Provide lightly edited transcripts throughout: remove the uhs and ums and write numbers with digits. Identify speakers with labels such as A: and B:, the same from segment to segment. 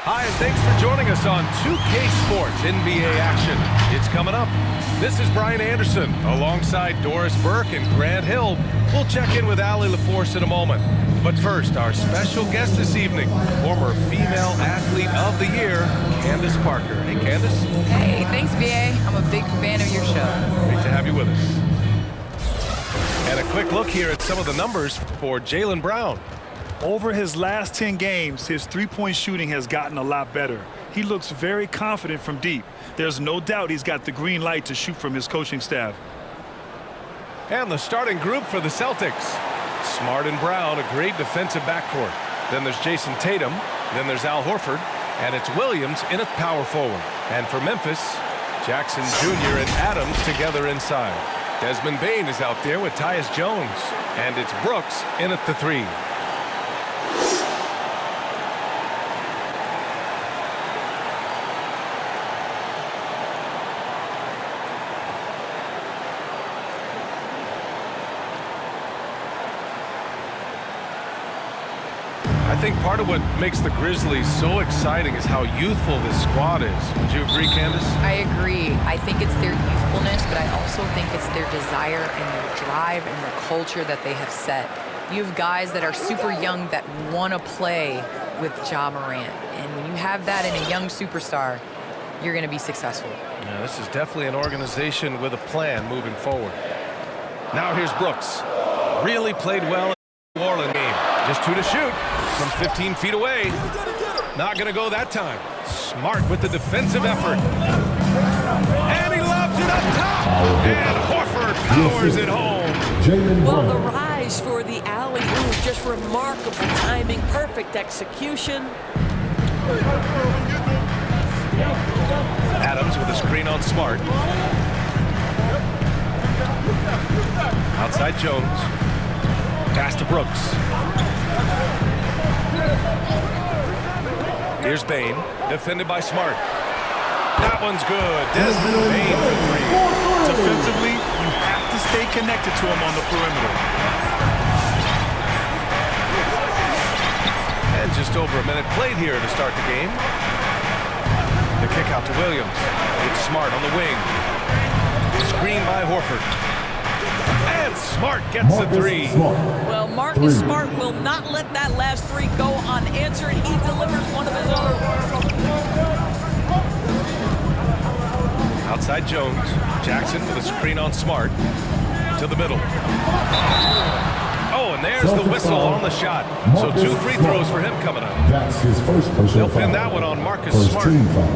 A: Hi, and thanks for joining us on 2K Sports NBA action. It's coming up. This is Brian Anderson alongside Doris Burke and Grant Hill. We'll check in with Allie LaForce in a moment. But first, our special guest this evening, former Female Athlete of the Year, Candace Parker. Hey, Candace.
B: Hey, thanks, BA. I'm a big fan of your show.
A: Great to have you with us. And a quick look here at some of the numbers for Jaylen Brown.
C: Over his last 10 games, his three-point shooting has gotten a lot better. He looks very confident from deep. There's no doubt he's got the green light to shoot from his coaching staff.
A: And the starting group for the Celtics. Smart and Brown, a great defensive backcourt. Then there's Jason Tatum. Then there's Al Horford. And it's Williams in at power forward. And for Memphis, Jackson Jr. and Adams together inside. Desmond Bane is out there with Tyus Jones. And it's Brooks in at the three. I think part of what makes the Grizzlies so exciting is how youthful this squad is. Would you agree, Candace?
B: I agree. I think it's their youthfulness, but I also think it's their desire and their drive and their culture that they have set. You have guys that are super young that want to play with Ja Morant. And when you have that in a young superstar, you're going to be successful.
A: Yeah, this is definitely an organization with a plan moving forward. Now here's Brooks. Really played well in the New Orleans game. Just 2 to shoot from 15 feet away. Not going to go that time. Smart with the defensive effort. And he lobs it up top. And Horford powers it home.
D: Well, the rise for the alley-oop, just remarkable timing, perfect execution.
A: Adams with a screen on Smart. Outside Jones. Pass to Brooks. Here's Bane, defended by Smart. That one's good. Desmond Bane for three.
C: Defensively, you have to stay connected to him on the perimeter.
A: And just over a minute played here to start the game. The kick out to Williams. It's Smart on the wing. Screen by Horford. And Smart gets the three.
D: Well, Marcus Smart will not let that last three go unanswered. He delivers one of his own.
A: Outside Jones. Jackson with a screen on Smart. To the middle. Oh, and there's the whistle on the shot. So 2 free throws for him coming up.
E: That's his first personal
A: They'll
E: foul.
A: pin that one on Marcus
E: First
A: Smart.
E: team foul.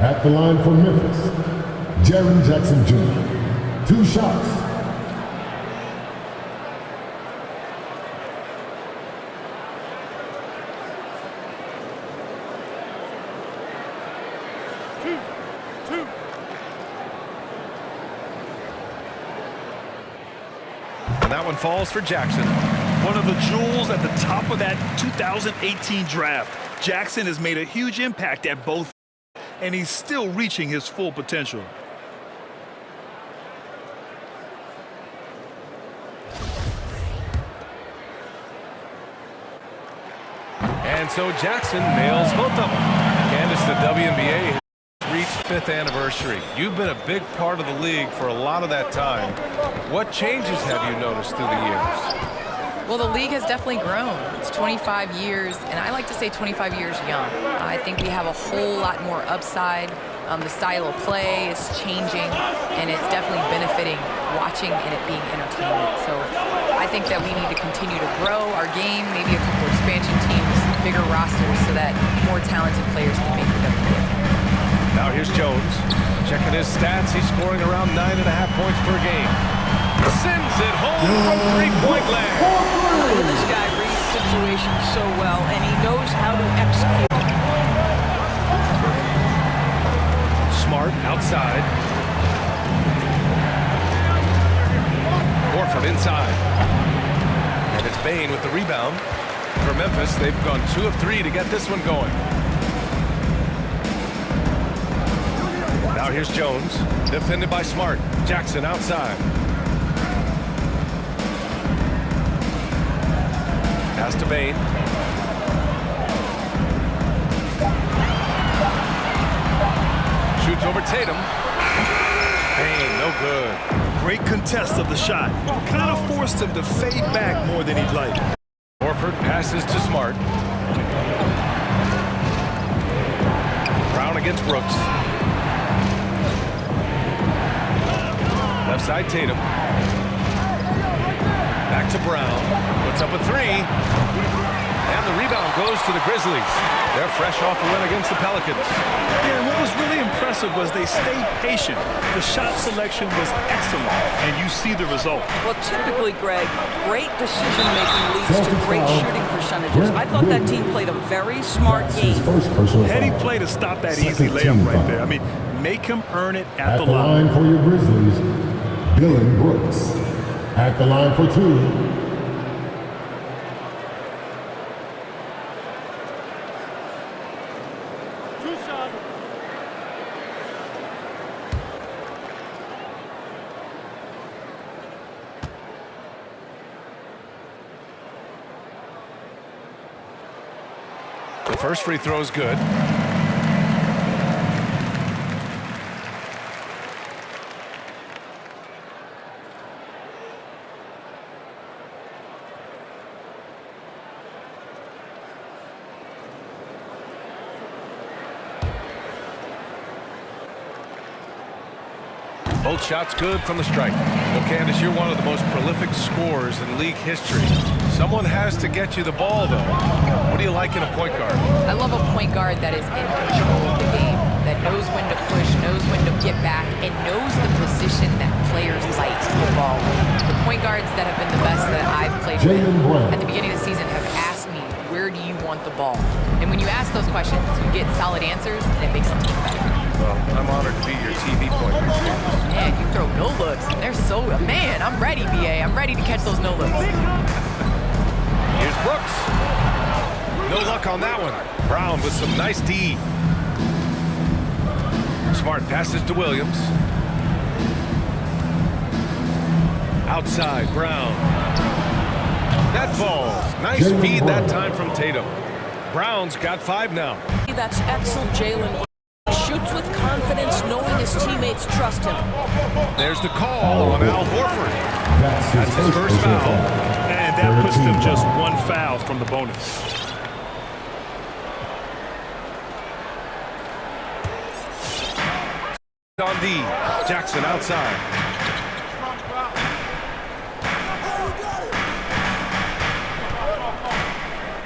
E: At the line for Memphis, Jaren Jackson Jr. 2 shots.
A: And that one falls for Jackson.
C: One of the jewels at the top of that 2018 draft. Jackson has made a huge impact at both, and he's still reaching his full potential.
A: And so Jackson nails both of them. Candace, the WNBA has reached 5th anniversary. You've been a big part of the league for a lot of that time. What changes have you noticed through the years?
B: Well, the league has definitely grown. It's 25 years, and I like to say 25 years young. I think we have a whole lot more upside. The style of play is changing, and it's definitely benefiting watching and it being entertainment. So I think that we need to continue to grow our game, maybe a couple expansion teams, bigger rosters, so that more talented players can make the WNBA.
A: Now here's Jones. Checking his stats, he's scoring around 9.5 points per game. Sends it home from three-point land.
D: This guy reads situations so well, and he knows how to execute.
A: Smart outside. Horford inside. And it's Bane with the rebound. For Memphis, they've gone 2 of 3 to get this one going. Now here's Jones, defended by Smart. Jackson outside. Pass to Bane. Shoots over Tatum. Bang, no good.
C: Great contest of the shot. Kind of forced him to fade back more than he'd like.
A: Horford passes to Smart. Brown against Brooks. Left side Tatum. Back to Brown. Puts up a three. And the rebound goes to the Grizzlies. They're fresh off a win against the Pelicans.
C: Yeah, and what was really impressive was they stayed patient. The shot selection was excellent, and you see the result.
D: Well, typically, Greg, great decision-making leads to great shooting percentages. I thought that team played a very smart game.
C: Heady play to stop that easy layup right there. I mean, make him earn it at the
E: line. For your Grizzlies, Dylan Brooks. At the line for two.
A: The first free throw is good. Both shots good from the stripe. Well, Candace, you're one of the most prolific scorers in league history. Someone has to get you the ball, though. What do you like in a point guard?
B: I love a point guard that is in control of the game, that knows when to push, knows when to get back, and knows the position that players like the ball. The point guards that have been the best that I've played with at the beginning of the season have asked me, where do you want the ball? And when you ask those questions, you get solid answers, and it makes the team better.
A: Well, I'm honored to be your TV point guard.
B: Man, you throw no looks. They're so, man, I'm ready, BA. I'm ready to catch those no looks.
A: Here's Brooks. No luck on that one. Brown with some nice D. Smart passes to Williams. Outside, Brown. That falls. Nice feed that time from Tatum. Brown's got 5 now.
D: That's excellent, Jalen. Shoots with confidence, knowing his teammates trust him.
A: There's the call on Al Horford. That's his first foul.
C: And that puts them just one foul from the bonus.
A: On D. Jackson outside.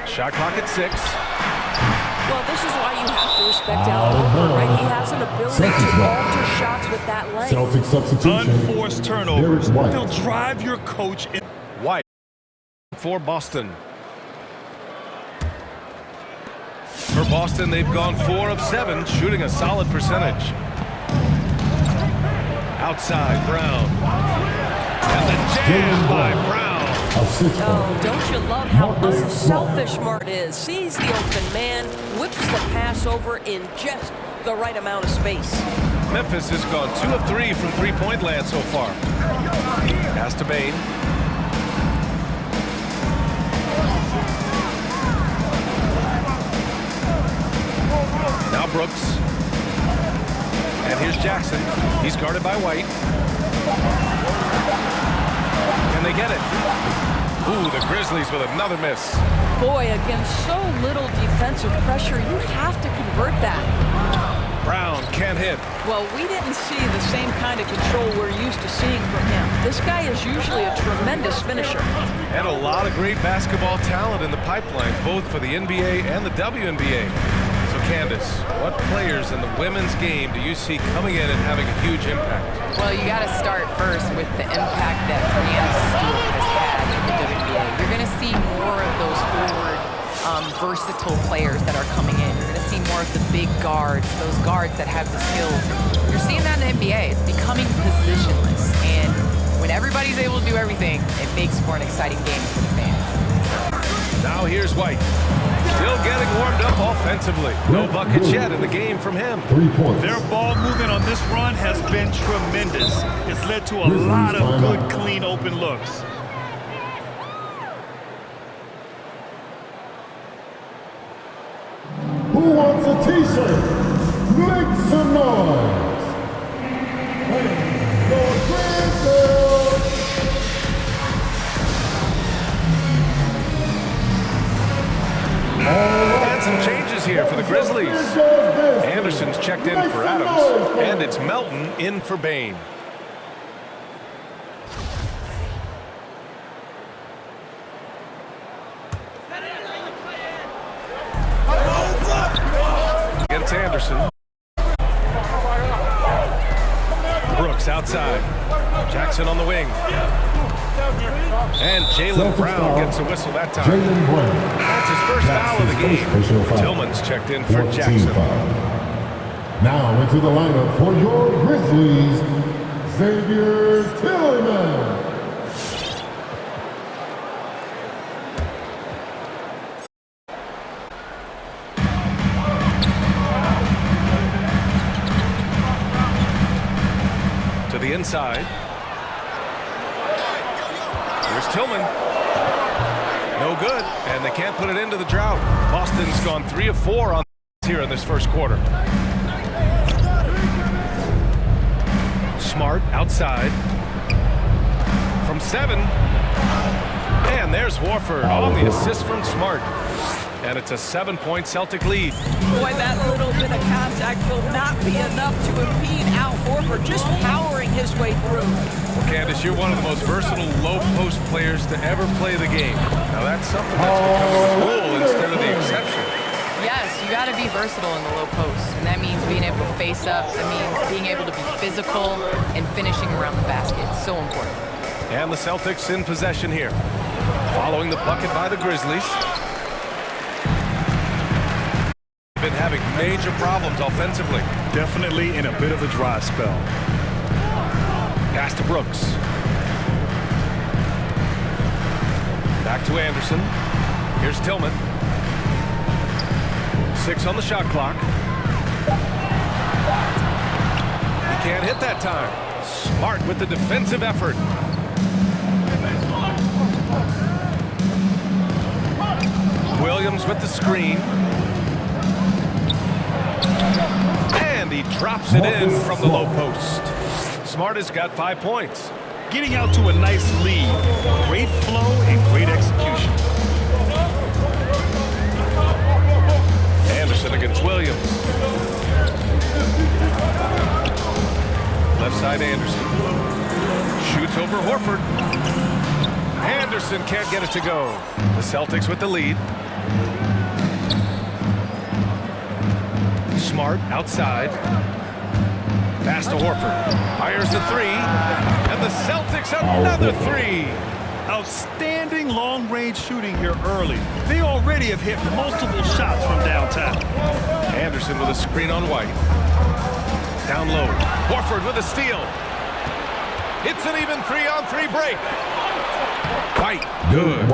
A: Shot clock at 6.
D: Well, this is why you have to respect Al Horford, right? He has an ability to alter shots with that length.
E: Celtic substitution.
C: Unforced turnovers. They'll drive your coach in.
A: White for Boston. For Boston, they've gone 4 of 7, shooting a solid percentage. Outside, Brown. And the jam by Brown.
D: Oh, don't you love how unselfish Smart is? Sees the open man, whips the pass over in just the right amount of space.
A: Memphis has gone 2 of 3 from three-point land so far. Pass to Bain. Now Brooks. And here's Jackson. He's guarded by White. Can they get it? Ooh, the Grizzlies with another miss.
D: Boy, against so little defensive pressure, you have to convert that.
A: Brown can't hit.
D: Well, we didn't see the same kind of control we're used to seeing from him. This guy is usually a tremendous finisher.
A: And a lot of great basketball talent in the pipeline, both for the NBA and the WNBA. So, Candace, what players in the women's game do you see coming in and having a huge impact?
B: Well, you got to start first with the impact that Brianna Stewart has had in the WNBA. You're going to see more of those forward, versatile players that are coming in. You're going to see more of the big guards, those guards that have the skills. You're seeing that in the NBA. It's becoming positionless. And when everybody's able to do everything, it makes for an exciting game for the fans.
A: Now here's White. Still getting warmed up offensively. No buckets yet in the game from him.
E: 3 points.
C: Their ball movement on this run has been tremendous. It's led to a lot of good, clean, open looks.
E: Who wants a t-shirt? Make some noise.
A: And some changes here for the Grizzlies. Anderson's checked in for Adams, and it's Melton in for Bain. Against Anderson. Brooks outside. Jackson on the wing. And Jaylen Brown gets a whistle that time. That's his first foul of the game. Tillman's checked in for Jackson.
E: Now into the lineup for your Grizzlies, Xavier Tillman.
A: To the inside. Here's Tillman. No good, and they can't put it into the drought. Boston's gone 3 of 4 on here in this first quarter. Smart outside. From 7. And there's Horford on the assist from Smart. And it's a 7-point Celtic lead.
D: Boy, that little bit of contact will not be enough to impede Al Horford just powering his way through.
A: Well, Candace, you're one of the most versatile low-post players to ever play the game. Now, that's something that's becoming a rule instead of the exception.
B: Yes, you got to be versatile in the low post, and that means being able to face up. That means being able to be physical and finishing around the basket. It's so important.
A: And the Celtics in possession here. Following the bucket by the Grizzlies. Been having major problems offensively.
C: Definitely in a bit of a dry spell.
A: Pass to Brooks. Back to Anderson. Here's Tillman. 6 on the shot clock. He can't hit that time. Smart with the defensive effort. Williams with the screen. And he drops it in from the low post. Smart has got 5 points.
C: Getting out to a nice lead. Great flow and great execution.
A: Anderson against Williams. Left side Anderson. Shoots over Horford. Anderson can't get it to go. The Celtics with the lead. Smart outside. Pass to Horford. Fires a 3. And the Celtics another 3.
C: Outstanding long-range shooting here early. They already have hit multiple shots from downtown.
A: Anderson with a screen on White. Down low. Horford with a steal. It's an even 3-on-3 break. White, good.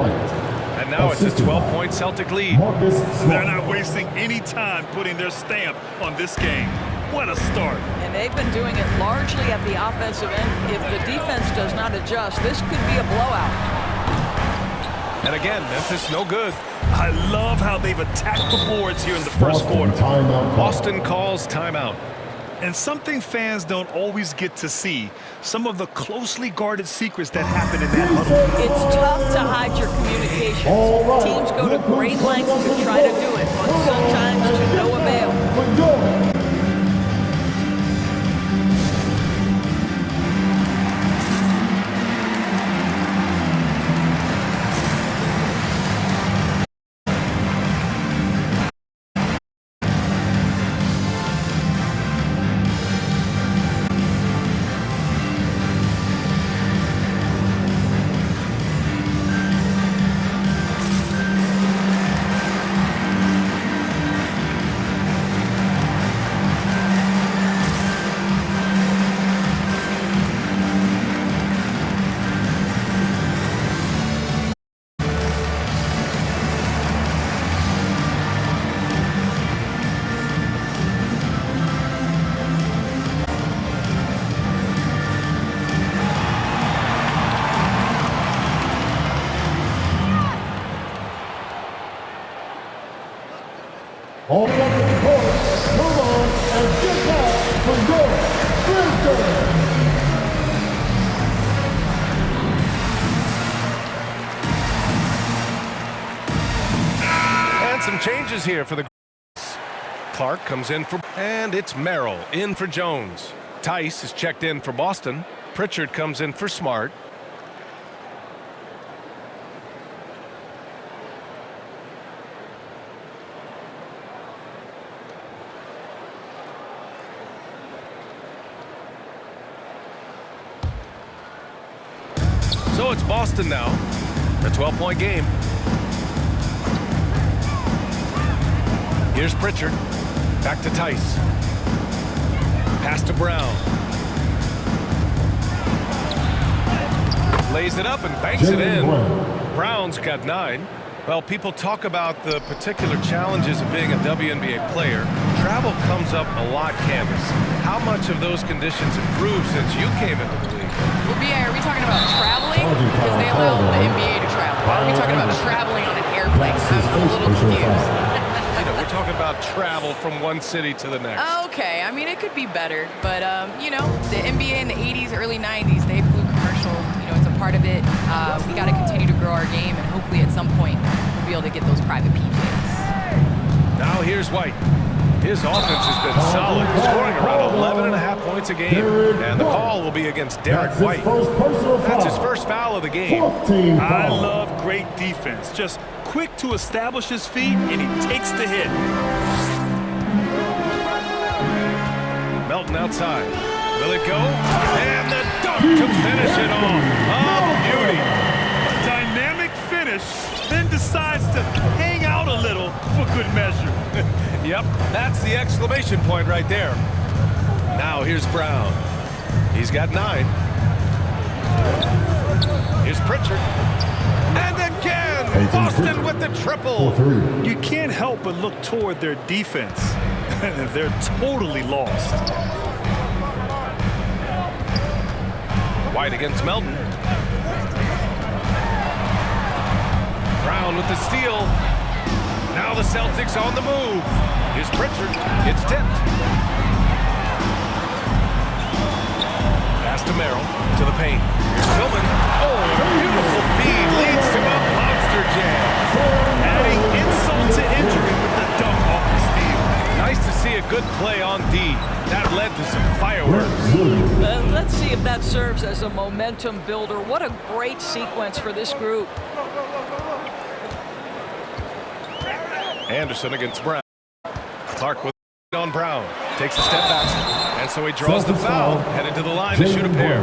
A: And now it's a 12-point Celtic lead.
C: They're not wasting any time putting their stamp on this game. What a start.
D: And they've been doing it largely at the offensive end. If the defense does not adjust, this could be a blowout.
A: And again, Memphis no good.
C: I love how they've attacked the boards here in the first quarter.
A: Boston calls timeout.
C: And something fans don't always get to see, some of the closely guarded secrets that happen in that huddle.
D: It's tough to hide your communications. Teams go to great lengths to try to do it, but sometimes to no avail.
E: All up in the court, come on and get back for your Grizzlies.
A: some changes here for the Clark comes in for, and it's Merrill in for Jones. Tice is checked in for Boston. Pritchard comes in for Smart. So it's Boston now. A 12-point game. Here's Pritchard. Back to Tice. Pass to Brown. Lays it up and banks it in. Brown's got 9. Well, people talk about the particular challenges of being a WNBA player. Travel comes up a lot, Candace. How much of those conditions improved since you came into the league?
B: Well, B.A., are we talking about traveling? Because they allow the NBA to travel. Or are we talking about traveling on an airplane? I'm a little confused.
A: We're talking about travel from one city to the next.
B: Okay, I mean, it could be better. But, the NBA in the 80s, early 90s, they flew commercial. It's a part of it. We got to continue to grow our game, and hopefully at some point we'll be able to get those private PJs.
A: Now here's White. His offense has been solid, scoring around 11.5 points a game. And the call will be against Derek White. That's his first foul of the game.
C: I love great defense. Just quick to establish his feet, and he takes the hit.
A: Melton outside. Will it go? And the dunk to finish it off. Oh, beauty.
C: A dynamic finish, then decides to hang out a little for good measure.
A: Yep, that's the exclamation point right there. Now here's Brown. He's got 9. Here's Pritchard. And again, Boston with the triple.
C: You can't help but look toward their defense. They're totally lost.
A: White against Melton. Brown with the steal. Now the Celtics on the move. Here's Pritchard. It's tipped. Pass to Merrill. To the paint. Here's Tillman. Oh, beautiful feed leads to a monster jam.
C: Adding insult to injury with the dunk off the steal.
A: Nice to see a good play on D. That led to some fireworks.
D: Let's see if that serves as a momentum builder. What a great sequence for this group.
A: Anderson against Brown. Clark with on Brown. Takes a step back. And so he draws the foul. Headed to the line to shoot a pair.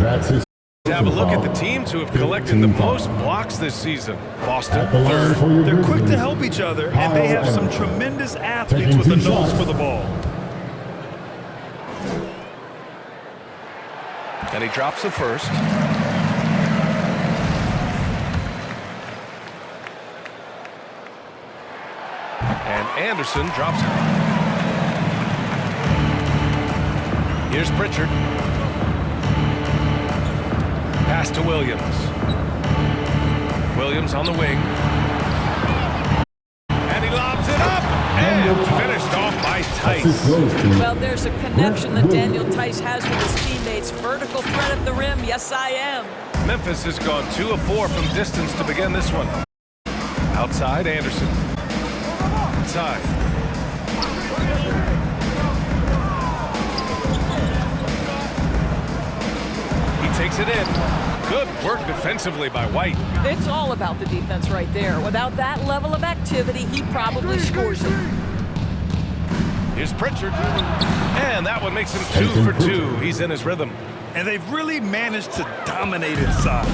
E: That's his.
A: Have a look at the teams who have collected the most blocks this season. Boston, third.
C: They're quick to help each other, and they have some tremendous athletes with a nose for the ball.
A: And he drops the first. And Anderson drops it. Here's Pritchard. Pass to Williams. Williams on the wing. And he lobs it up. And finished off by Tice.
D: Well, there's a connection that Daniel Tice has with his teammates. Vertical threat at the rim. Yes, I am.
A: Memphis has gone 2 of 4 from distance to begin this one. Outside, Anderson. Inside. He takes it in. Good work defensively by White.
D: It's all about the defense right there. Without that level of activity, he probably scores it.
A: Here's Pritchard. And that one makes him 2 for 2. He's in his rhythm.
C: And they've really managed to dominate inside.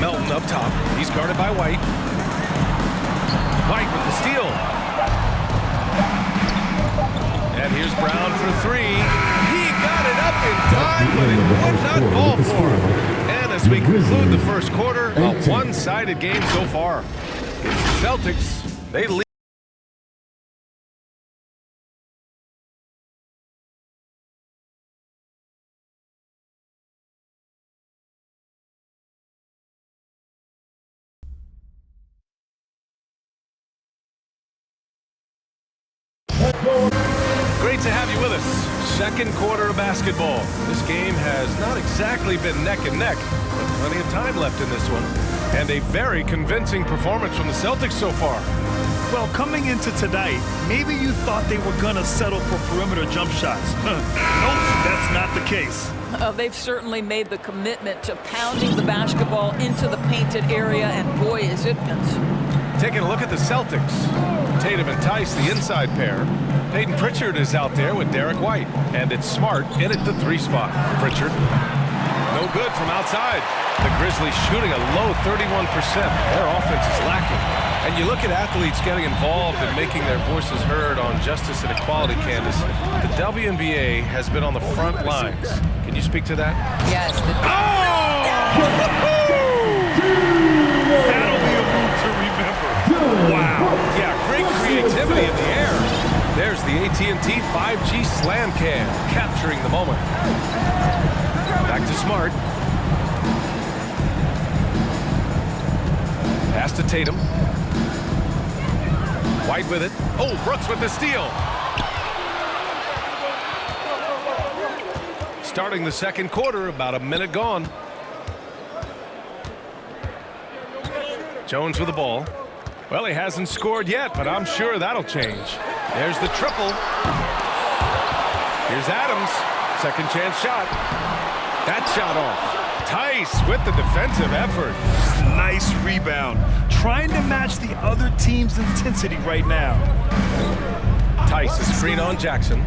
A: Melton up top. He's guarded by White. White with the steal. And here's Brown for 3. He got it up in time, but it would not fall for him. And as we conclude the first quarter, a one-sided game so far. It's the Celtics. They lead. second quarter of basketball. This game has not exactly been neck and neck, but plenty of time left in this one. And a very convincing performance from the Celtics so far.
C: Well, coming into tonight, maybe you thought they were going to settle for perimeter jump shots. Nope, that's not the case.
D: They've certainly made the commitment to pounding the basketball into the painted area, and boy, is it convincing.
A: Taking a look at the Celtics. Tatum and Tice, the inside pair. Peyton Pritchard is out there with Derek White. And it's Smart in at the 3 spot. Pritchard, no good from outside. The Grizzlies shooting a low 31%. Their offense is lacking. And you look at athletes getting involved and making their voices heard on justice and equality, Candace. The WNBA has been on the front lines. Can you speak to that?
B: Yes.
C: That'll be a move to remember. Wow.
A: Yeah, great creativity in the air. There's the AT&T 5G slam cam, capturing the moment. Back to Smart. Pass to Tatum. White with it. Oh, Brooks with the steal. Starting the second quarter, about a minute gone. Jones with the ball. Well, he hasn't scored yet, but I'm sure that'll change. There's the triple. Here's Adams. Second chance shot. That shot off. Tice with the defensive effort.
C: Nice rebound. Trying to match the other team's intensity right now.
A: Tice is screen on Jackson.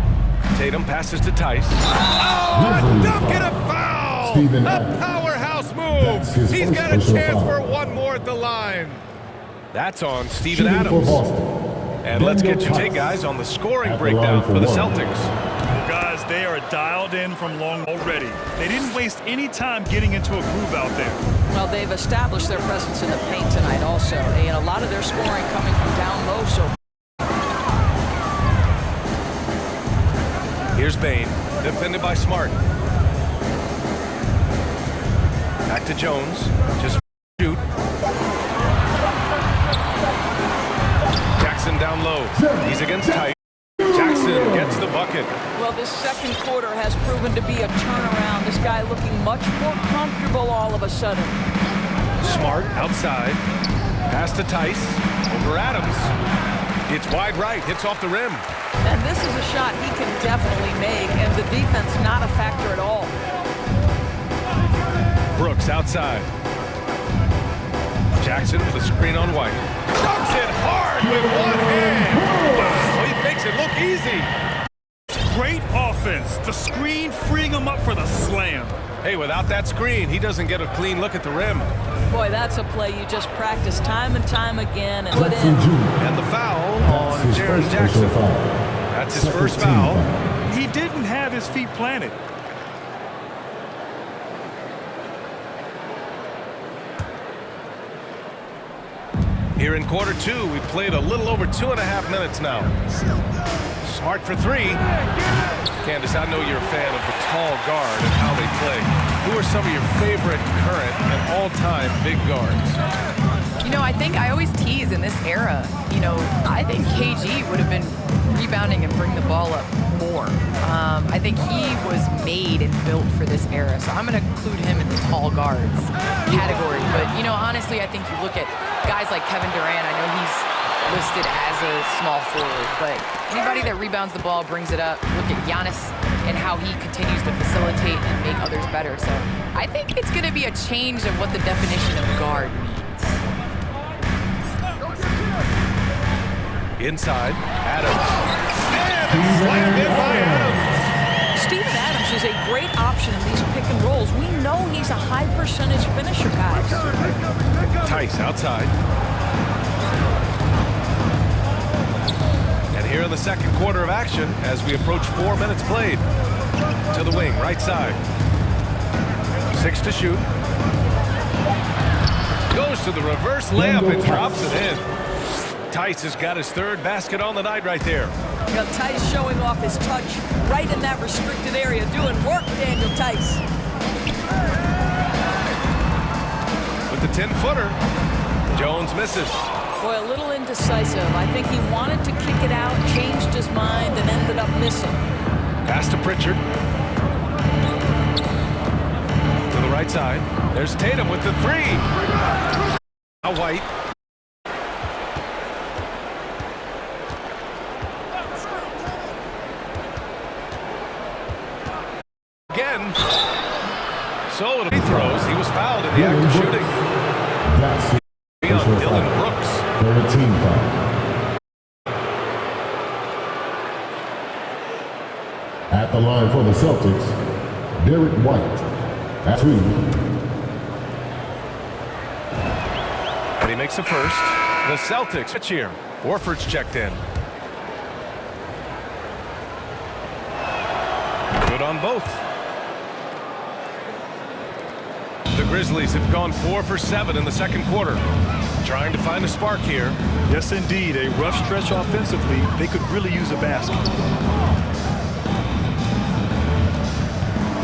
A: Tatum passes to Tice. Oh, a dunk and a foul!
E: Steven
A: A
E: Adams.
A: powerhouse move.
E: His
A: He's
E: first
A: got a
E: personal
A: chance
E: foul.
A: for one more at the line. That's on Steven
E: Shooting for
A: Adams.
E: Boston.
A: And let's get your
E: Tice.
A: take, guys, on the scoring
E: At the
A: breakdown
E: line for
A: for the
E: one.
A: Celtics.
C: Guys, they are dialed in from long already. They didn't waste any time getting into a groove out there.
D: Well, they've established their presence in the paint tonight also, and a lot of their scoring coming from down low. So
A: Here's Bain, defended by Smart. Back to Jones, just shoot. Jackson down low, he's against Tice. Jackson gets the bucket.
D: well, this second quarter has proven to be a turnaround. This guy looking much more comfortable all of a sudden.
A: Smart outside, pass to Tice, over Adams. It's wide right, hits off the rim.
D: And this is a shot he can definitely make, and the defense not a factor at all.
A: Brooks outside. Jackson with a screen on White. Dunks it hard with one hand. Wow, he makes it look easy.
C: Great offense. The screen freeing him up for the slam.
A: Hey, without that screen, he doesn't get a clean look at the rim.
D: Boy, that's a play you just practice time and time again and put
E: Jackson
D: in.
E: Jr.
A: And the foul
E: That's
A: on
E: his
A: Jaren
E: first
A: Jackson.
E: personal foul.
A: That's his
E: Second
A: first
E: team
A: foul.
C: He didn't have his feet planted.
A: Here in quarter two, we've played a little over 2.5 minutes now. Smart for 3. Candace, I know you're a fan of the tall guard and how they play. Who are some of your favorite current and all-time big guards?
B: You know, I think I always tease in this era, you know, I think KG would have been rebounding and bring the ball up more. I think he was made and built for this era, so I'm going to include him in the tall guards category. But, you know, honestly, I think you look at guys like Kevin Durant, I know he's listed as a small forward, but anybody that rebounds the ball, brings it up. Look at Giannis and how he continues to facilitate and make others better. So I think it's going to be a change of what the definition of guard means.
A: Inside, Adams. And slammed in by Adams.
D: Steven Adams is a great option in these pick and rolls. We know he's a high percentage finisher, guys.
A: Tice outside. And here in the second quarter of action, as we approach 4 minutes played. To the wing, right side. 6 to shoot. Goes to the reverse layup and drops it in. Tice has got his 3rd basket on the night right there.
D: You know, Tice showing off his touch right in that restricted area. Doing work, Daniel Tice.
A: With the 10-footer, Jones misses.
D: Boy, a little indecisive. I think he wanted to kick it out, changed his mind, and ended up missing.
A: Pass to Pritchard. To the right side. There's Tatum with the three. Now White. Again. So he throws. He was fouled in the act of shooting.
E: That's it.
A: On Dylan Brooks.
E: 13 foul. At the line for the Celtics, Derek White. At 2.
A: And he makes the first. The Celtics pitch here. Horford's checked in. Good on both. The Grizzlies have gone 4 for 7 in the second quarter. Trying to find a spark here.
C: Yes, indeed. A rough stretch offensively. They could really use a basket.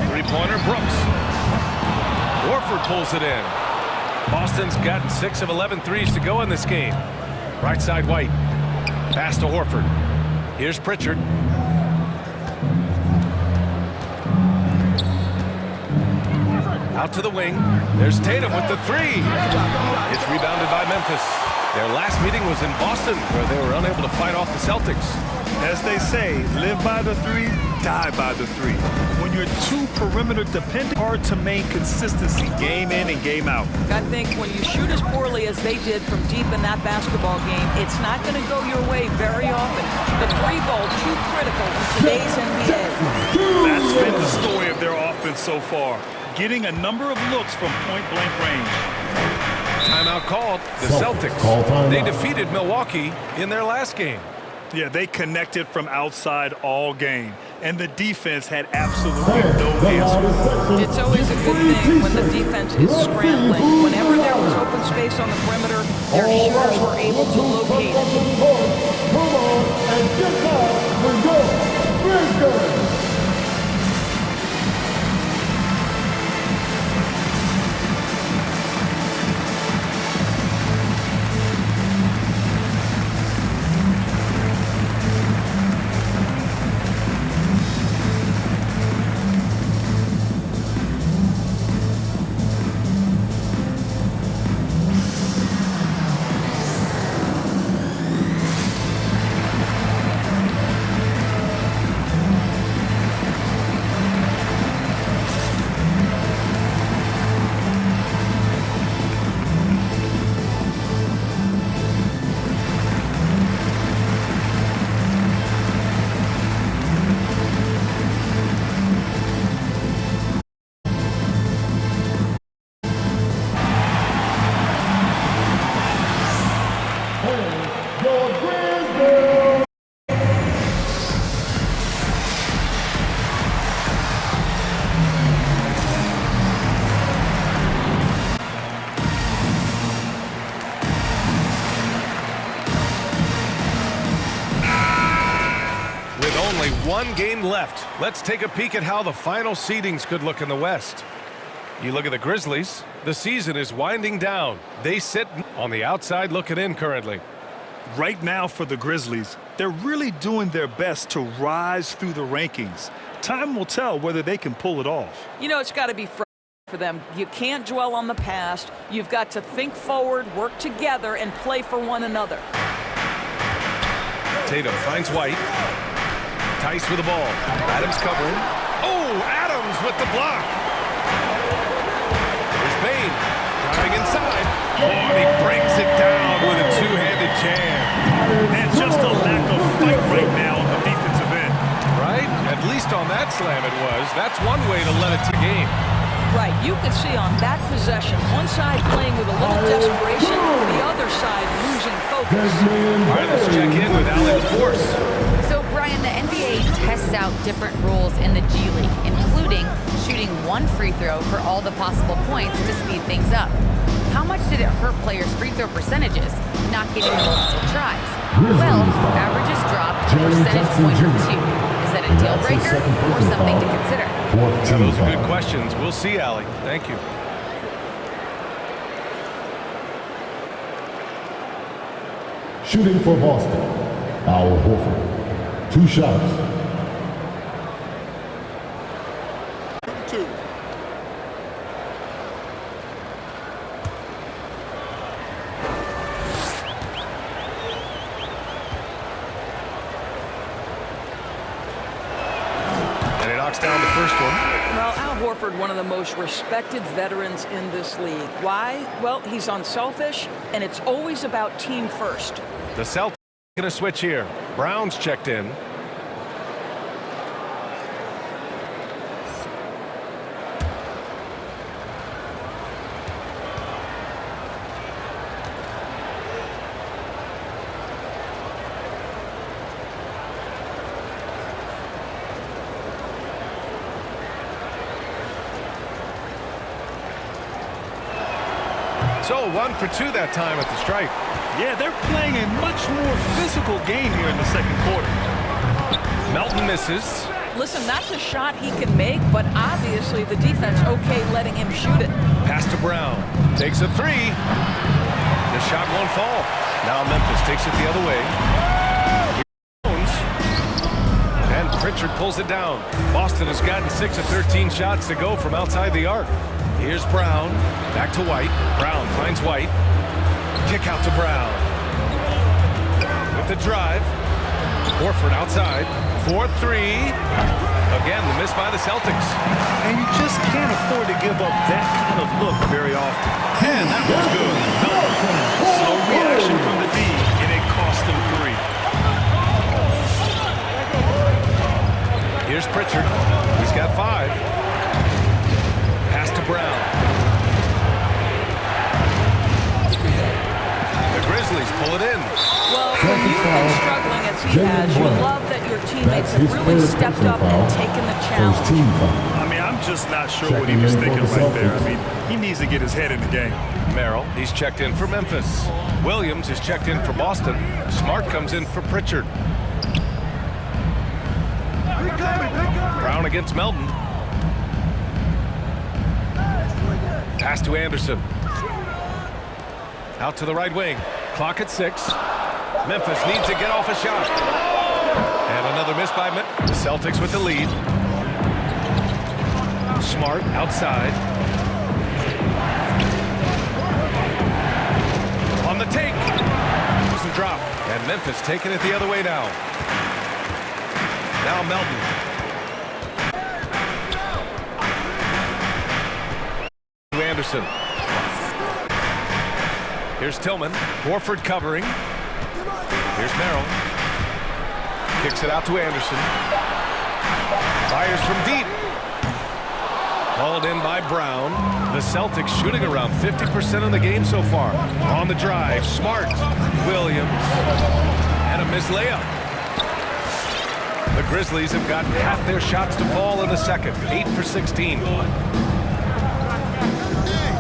A: Three-pointer, Brooks. Horford pulls it in. Boston's gotten 6 of 11 threes to go in this game. Right side, White. Pass to Horford. Here's Pritchard. Out to the wing. There's Tatum with the three. It's rebounded by Memphis. Their last meeting was in Boston, where they were unable to fight off the Celtics.
C: As they say, live by the three, die by the three. When you're too perimeter dependent, hard to maintain consistency game in and game out.
F: I think when you shoot as poorly as they did from deep in that basketball game, it's not going to go your way very often. The three ball too critical in today's NBA.
C: That's been the story of their offense so far. Getting a number of looks from point-blank range.
A: Timeout called. The Celtics. They defeated Milwaukee in their last game.
C: Yeah, they connected from outside all game. And the defense had absolutely no answer.
F: It's always a good thing when the defense is scrambling. Whenever there was open space on the perimeter, their shooters were able to locate it.
E: Come on and get down and go. Grizzlies.
A: One game left. Let's take a peek at how the final seedings could look in the West. You look at the Grizzlies. The season is winding down. They sit on the outside looking in currently.
C: Right now for the Grizzlies, they're really doing their best to rise through the rankings. Time will tell whether they can pull it off.
F: You know, it's got to be for them. You can't dwell on the past. You've got to think forward, work together, and play for one another.
A: Tatum finds White. Tice with the ball. Adams covering. Oh, Adams with the block. There's Bane driving inside. Oh, and he brings it down with a two-handed jam.
C: And just a lack of fight right now on the defensive end.
A: Right? At least on that slam it was. That's one way to let it to game.
F: Right, you could see on that possession, one side playing with a little desperation, the other side losing focus.
A: All right, let's check in with Allie LaForce.
B: So, Brian, the NBA tests out different rules in the G League, including shooting one free throw for all the possible points to speed things up. How much did it hurt players' free throw percentages not getting multiple tries? Well, averages dropped to percentage point or 2. Is that a deal breaker or something to consider?
A: Yeah, those are good questions. We'll see, Allie. Thank you.
E: Shooting for Boston, Al Horford. 2 shots.
A: knocks down the first one.
F: Well, Al Horford, one of the most respected veterans in this league. Why? Well, he's unselfish, and it's always about team first.
A: The Celtics going to switch here. Brown's checked in. So 1 for 2 that time at the stripe.
C: Yeah, they're playing a much more physical game here in the second quarter.
A: Melton misses.
F: Listen, that's a shot he can make, but obviously the defense okay letting him shoot it.
A: Pass to Brown. Takes a three. The shot won't fall. Now Memphis takes it the other way. And Pritchard pulls it down. Boston has gotten 6 of 13 shots to go from outside the arc. Here's Brown. Back to White. Brown finds White. Kick out to Brown. With the drive. Horford outside. 4-3. Again, the miss by the Celtics.
C: And you just can't afford to give up that kind of look very often. And that was good. Slow reaction from the D, and it cost them 3.
A: Here's Pritchard. He's got 5. Pass to Brown. The Grizzlies pull it in.
F: Well, when you've been struggling as he has, you love that your teammates have really stepped up and taken the challenge.
C: I mean, I'm just not sure what he was thinking right there. I mean, he needs to get his head in the game.
A: Merrill, he's checked in for Memphis. Williams is checked in for Boston. Smart comes in for Pritchard. Brown against Melton. Pass to Anderson. Out to the right wing. Clock at 6. Memphis needs to get off a shot. And another miss by Memphis. The Celtics with the lead. Smart outside. On the take. Doesn't drop. And Memphis taking it the other way now. Now Melton. Anderson. Here's Tillman. Horford covering. Here's Merrill. Kicks it out to Anderson. Fires from deep. Hauled in by Brown. The Celtics shooting around 50% of the game so far. On the drive. Smart. Williams. And a missed layup. The Grizzlies have gotten half their shots to fall in the second. 8 for 16.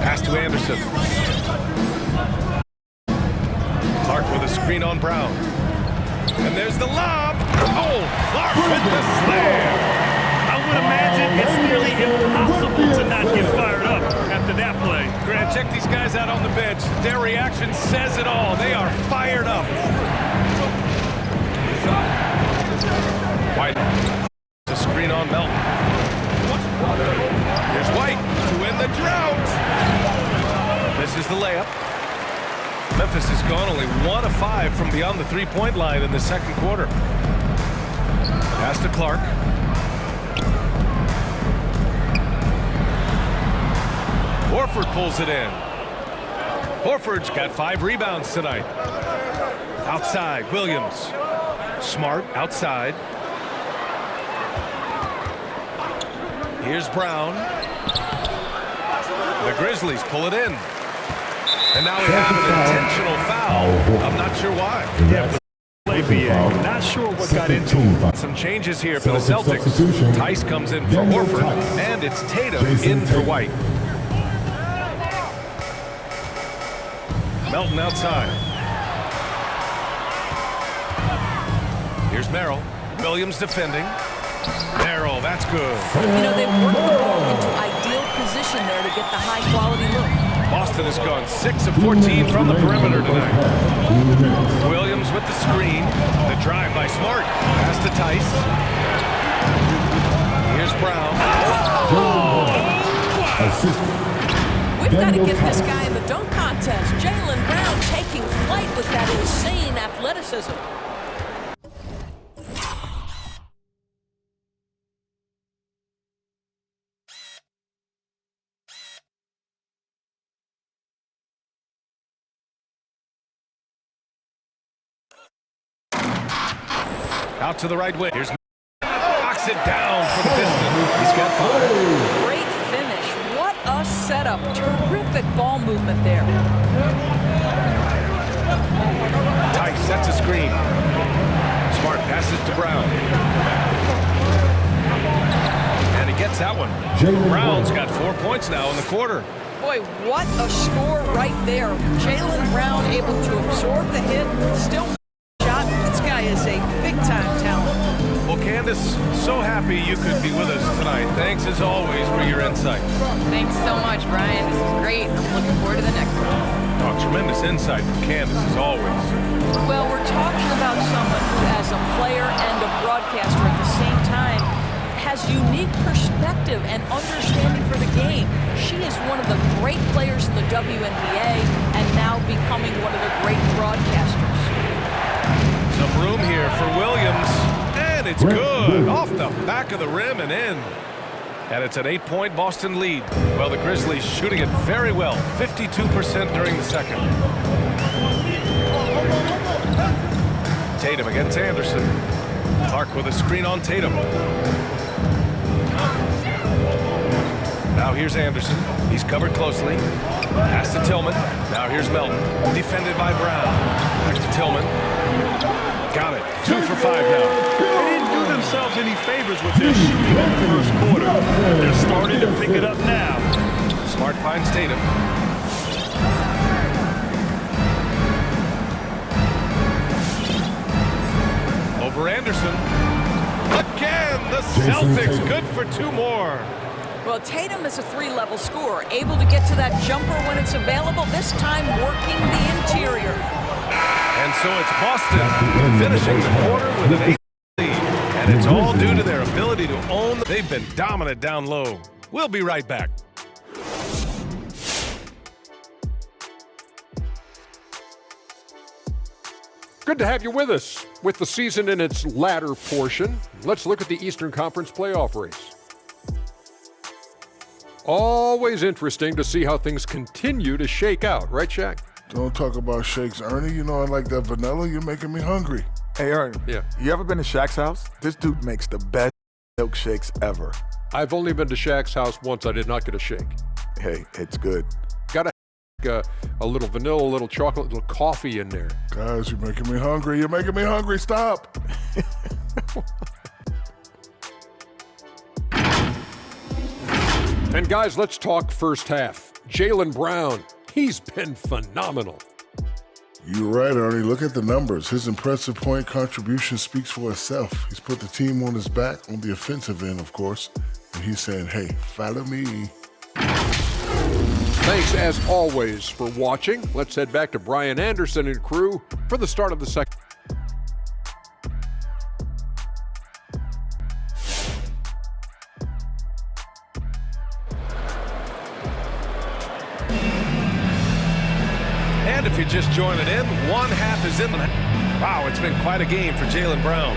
A: Pass to Anderson. Clark with a screen on Brown. And there's the lob. Oh, Clark with the slam.
C: I would imagine it's nearly impossible to not get fired up after that play.
A: Grant, check these guys out on the bench. Their reaction says it all. They are fired up. White. The screen on Melton. Here's White to win the drought. This is the layup. Memphis has gone only 1 of 5 from beyond the three-point line in the second quarter. Pass to Clark. Horford pulls it in. Horford's got 5 rebounds tonight. Outside, Williams. Smart outside. Here's Brown. The Grizzlies pull it in. And now we have an intentional foul. I'm not sure why.
C: Not sure what got into it.
A: Some changes here for the Celtics. Tice comes in for Horford, and it's Tatum in for White. Melton outside. Here's Merrill. Williams defending. Merrill, that's good.
F: You know, they've worked the ball into ideal position there to get the high-quality look.
A: Boston has gone 6 of 14 from the perimeter tonight. Williams with the screen. The drive by Smart. Pass to Tice. Here's Brown.
D: We've got to get this guy in the dunk contest. Jaylen Brown taking flight with that insane athleticism.
A: Out to the right wing. Here's knocks it down from a distance. He's got 5.
D: Great finish. What a setup. Terrific ball movement there.
A: Tice sets a screen. Smart passes to Brown. And he gets that one. Brown's got 4 points now in the quarter.
D: Boy, what a score right there. Jaylen Brown able to absorb the hit, still shot. This guy is a big-time talent.
A: Well, Candace, so happy you could be with us tonight. Thanks, as always, for your insight.
B: Thanks so much, Brian. This is great. I'm looking forward to the next one.
A: Oh, tremendous insight from Candace, as always.
D: Well, we're talking about someone who, as a player and a broadcaster at the same time, has unique perspective and understanding for the game. She is one of the great players in the WNBA and now becoming one of the great broadcasters.
A: Some room here for Williams, and it's good. Off the back of the rim and in. And it's an 8-point Boston lead. Well, the Grizzlies shooting it very well, 52% during the second. Tatum against Anderson. Clark with a screen on Tatum. Now here's Anderson. He's covered closely. Pass to Tillman. Now here's Melton. Defended by Brown. Back to Tillman. Got it. 2 for 5 now.
C: They didn't do themselves any favors with their shooting in the first quarter. They're starting to pick it up now.
A: Smart finds Tatum. Over Anderson. Again, the Celtics good for 2 more.
D: Well, Tatum is a 3-level scorer, able to get to that jumper when it's available, this time working the interior.
A: And so it's Boston finishing the quarter with an 8 lead. And it's all due to their ability to own. They've been dominant down low. We'll be right back.
G: Good to have you with us. With the season in its latter portion, let's look at the Eastern Conference playoff race. Always interesting to see how things continue to shake out, right, Shaq?
H: Don't talk about shakes, Ernie. You know I like that vanilla. You're making me hungry.
I: Hey, Ernie.
G: Yeah.
I: You ever been to Shaq's house? This dude makes the best milkshakes ever.
G: I've only been to Shaq's house once. I did not get a shake.
I: Hey, it's good.
G: Got a little vanilla, a little chocolate, a little coffee in there.
H: Guys, you're making me hungry. You're making me hungry. Stop.
G: And guys, let's talk first half. Jaylen Brown, he's been phenomenal.
H: You're right, Ernie. Look at the numbers. His impressive point contribution speaks for itself. He's put the team on his back on the offensive end, of course. And he's saying, hey, follow me.
G: Thanks, as always, for watching. Let's head back to Brian Anderson and crew for the start of the second.
A: And if you're just joining in, 1 half is in. Wow, it's been quite a game for Jaylen Brown.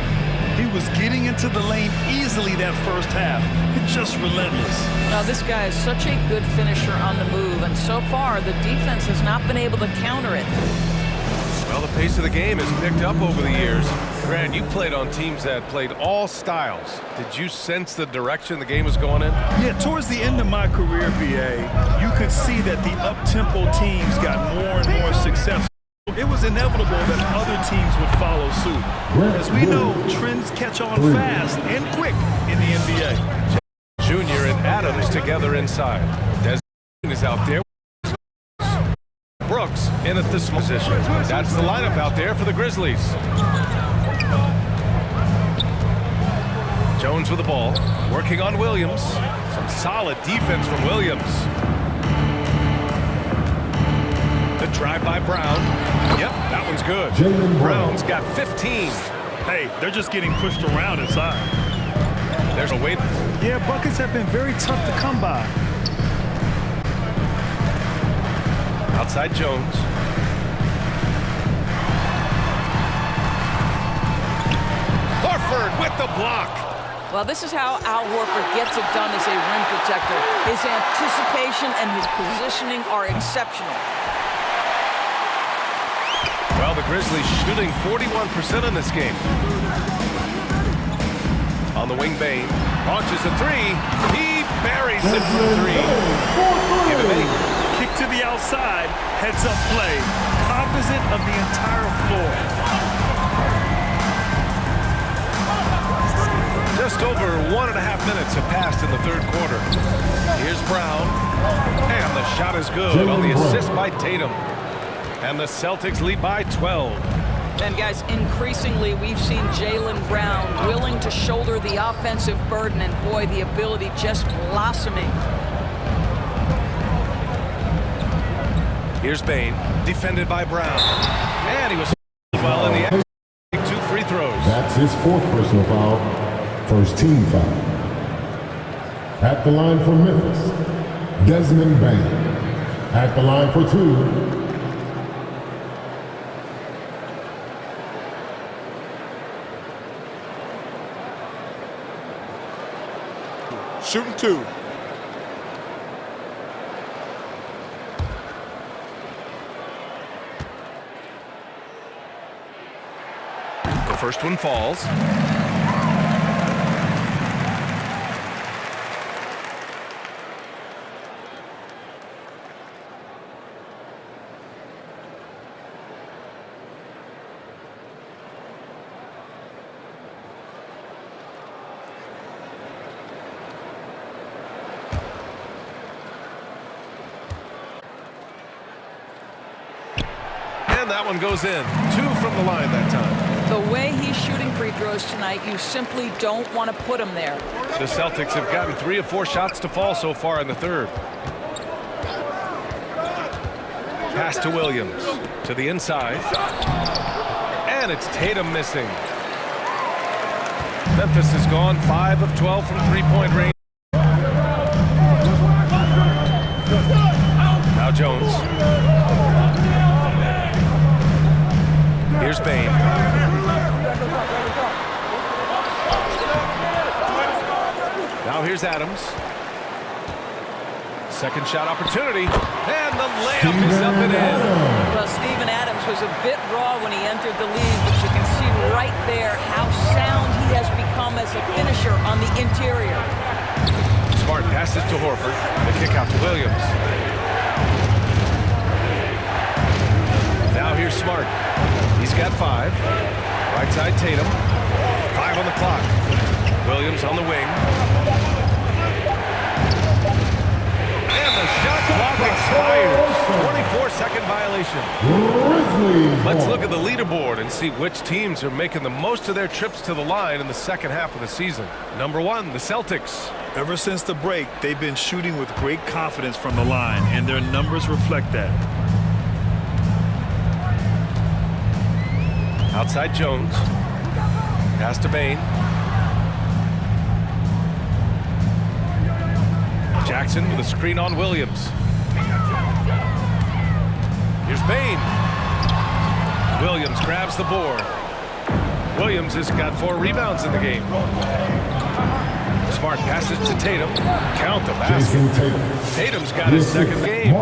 C: He was getting into the lane easily that first half. It's just relentless.
D: Now, this guy is such a good finisher on the move, and so far the defense has not been able to counter it.
A: Well, the pace of the game has picked up over the years. Grant, you played on teams that played all styles. Did you sense the direction the game was going in?
C: Yeah, towards the end of my career, BA, you could see that the up-tempo teams got more and more successful. It was inevitable that other teams would follow suit. As we know, trends catch on fast and quick in the NBA.
A: Junior and Adams together inside. Des is out there. Brooks in at this position. That's the lineup out there for the Grizzlies. Jones with the ball, working on Williams. Some solid defense from Williams. The drive by Brown. Yep, that one's good. Brown's got 15.
C: Hey, they're just getting pushed around inside.
A: There's a wait.
C: Yeah, buckets have been very tough to come by.
A: Outside Jones. Horford with the block.
D: Well, this is how Al Horford gets it done as a rim protector. His anticipation and his positioning are exceptional.
A: Well, the Grizzlies shooting 41% in this game. On the wing, Bain launches a three. He buries it from three. Give it 8.
C: Kick to the outside, heads-up play, opposite of the entire floor.
A: Just over 1.5 minutes have passed in the third quarter. Here's Brown, and the shot is good on the assist by Tatum. And the Celtics lead by 12.
F: And guys, increasingly we've seen Jaylen Brown willing to shoulder the offensive burden, and boy, the ability just blossoming.
A: Here's Bain, defended by Brown. And he was well in the action. 2 free throws.
E: That's his 4th personal foul. First team foul. At the line for Memphis, Desmond Bain. At the line for 2.
I: Shooting 2.
A: The first one falls. And that one goes in. 2 from the line that time.
F: The way he's shooting free throws tonight, you simply don't want to put him there.
A: The Celtics have gotten 3 of 4 shots to fall so far in the third. Pass to Williams. To the inside. And it's Tatum missing. Memphis has gone 5 of 12 from three-point range. Now Jones. Here's Bain. Now here's Adams. Second shot opportunity. And the layup is up and in.
F: Well, Steven Adams was a bit raw when he entered the league, but you can see right there how sound he has become as a finisher on the interior.
A: Smart passes to Horford. The kick out to Williams. Now here's Smart. He's got 5. Right side Tatum. 5 on the clock. Williams on the wing. And the shot clock expires. 24-second violation. Let's look at the leaderboard and see which teams are making the most of their trips to the line in the second half of the season. Number 1, the Celtics.
C: Ever since the break, they've been shooting with great confidence from the line, and their numbers reflect that.
A: Outside Jones. Pass to Bain. Jackson with a screen on Williams. Here's Bain. Williams grabs the board. Williams has got 4 rebounds in the game. Smart passes to Tatum. Count the basket. Tatum's got his second game.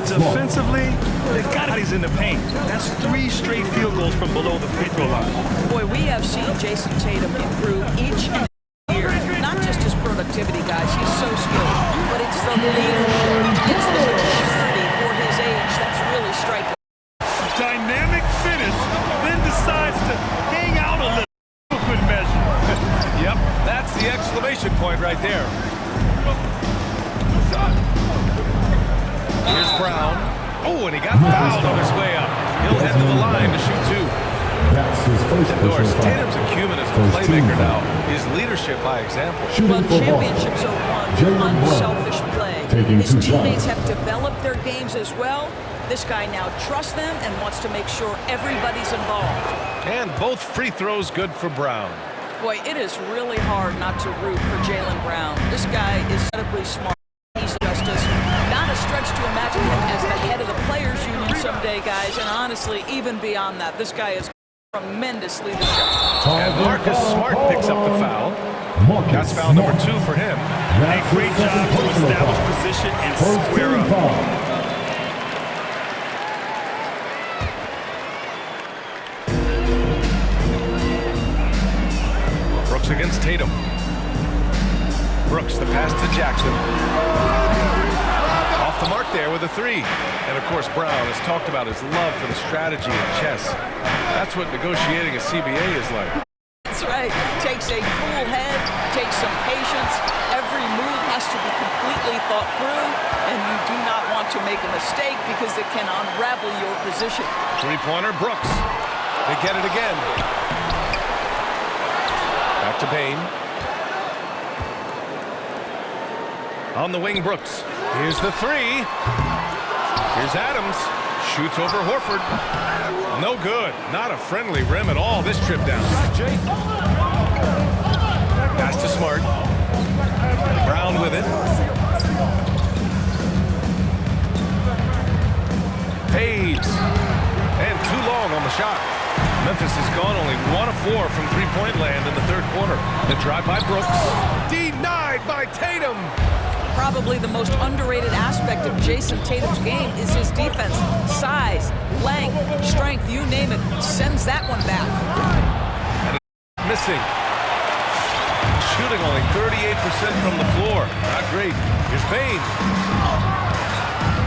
C: Defensively, they've got bodies in the paint. That's 3 straight field goals from below the free throw line.
F: Boy, we have seen Jason Tatum improve each and every year. Not just his productivity, guys. He's so skilled. But it's the leadership. It's the maturity for his age that's really striking.
C: Dynamic finish, then decides to hang out a little. Good measure.
A: Yep, that's the exclamation point right there. Here's Brown. Oh, and he got fouled on his way up. He'll head to the line to shoot 2.
E: That's his first personal foul.
A: Tatum's acumen as a playmaker now. His leadership by example.
F: Well, championships are won with unselfish play. His teammates have developed their games as well. This guy now trusts them and wants to make sure everybody's involved.
A: And both free throws good for Brown.
F: Boy, it is really hard not to root for Jaylen Brown. This guy is incredibly smart. He's justice. Not a stretch to imagine him as the head of the Players Union someday, guys. And honestly, even beyond that, this guy is tremendous leadership.
A: And Marcus Smart picks up the foul. That's foul number 2 for him.
C: A great job to establish position and square up.
A: Against Tatum. Brooks, the pass to Jackson. Off the mark there with a three. And of course, Brown has talked about his love for the strategy in chess. That's what negotiating a CBA is like.
F: That's right. Takes a cool head, takes some patience. Every move has to be completely thought through, and you do not want to make a mistake because it can unravel your position.
A: Three-pointer, Brooks. They get it again. Back to Bain. On the wing, Brooks. Here's the three. Here's Adams. Shoots over Horford. No good. Not a friendly rim at all this trip down. Pass to Smart. Brown with it. Fades. And too long on the shot. Memphis has gone only 1 of 4 from three-point land in the third quarter. The drive by Brooks. Denied by Tatum.
F: Probably the most underrated aspect of Jason Tatum's game is his defense. Size, length, strength, you name it. Sends that one back.
A: Missing. Shooting only 38% from the floor. Not great. Here's Bain.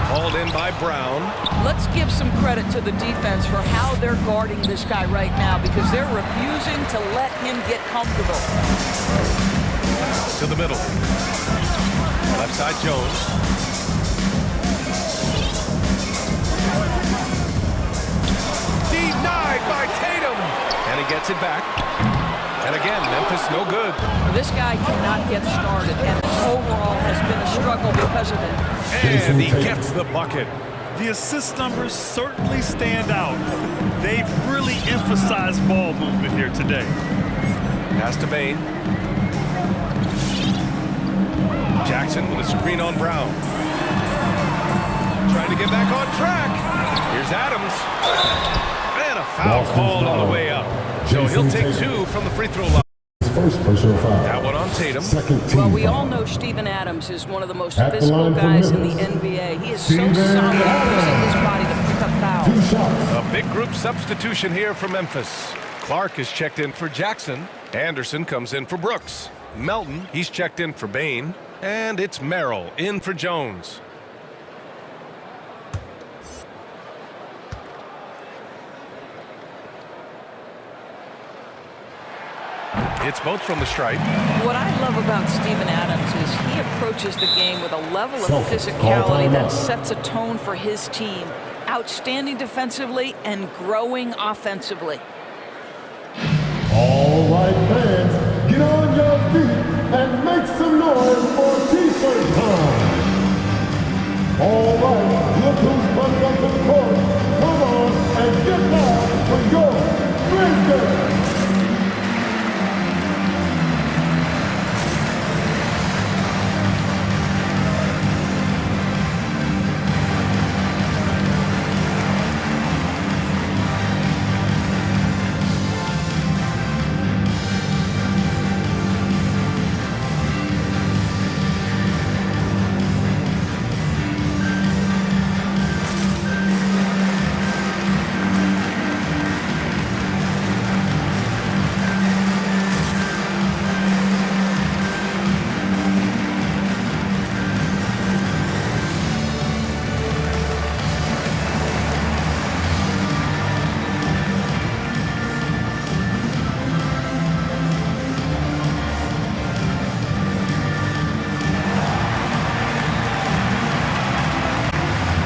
A: Hauled in by Brown.
F: Let's give some credit to the defense for how they're guarding this guy right now because they're refusing to let him get comfortable.
A: To the middle. Left side, Jones. Denied by Tatum. And he gets it back. And again, Memphis no good.
F: This guy cannot get started, and overall has been a struggle because of it.
A: And he gets the bucket.
C: The assist numbers certainly stand out. They've really emphasized ball movement here today.
A: Pass to Bain. Jackson with a screen on Brown. Trying to get back on track. Here's Adams. And a foul called on the way up. So he'll take 2 from the free throw line.
E: First personal foul.
A: That one on Tatum.
E: Second team
F: Well, we
E: foul.
F: all know Steven Adams is one of the most
E: At the
F: physical
E: line for
F: guys in the
E: Memphis,
F: NBA. He is
E: Steven
F: so solid using his
E: Adams.
F: body to pick up fouls.
E: 2 shots.
A: A big group substitution here for Memphis. Clark is checked in for Jackson. Anderson comes in for Brooks. Melton, he's checked in for Bain. And it's Merrill in for Jones. It's both from the stripe.
F: What I love about Steven Adams is he approaches the game with a level of
E: Celtics
F: physicality
E: call
F: that
E: timeout.
F: sets a tone for his team. Outstanding defensively and growing offensively.
E: All right, fans, get on your feet and make some noise for T-shirt time. All right, look who's coming up to the court. Come on and get down for your Grizzlies.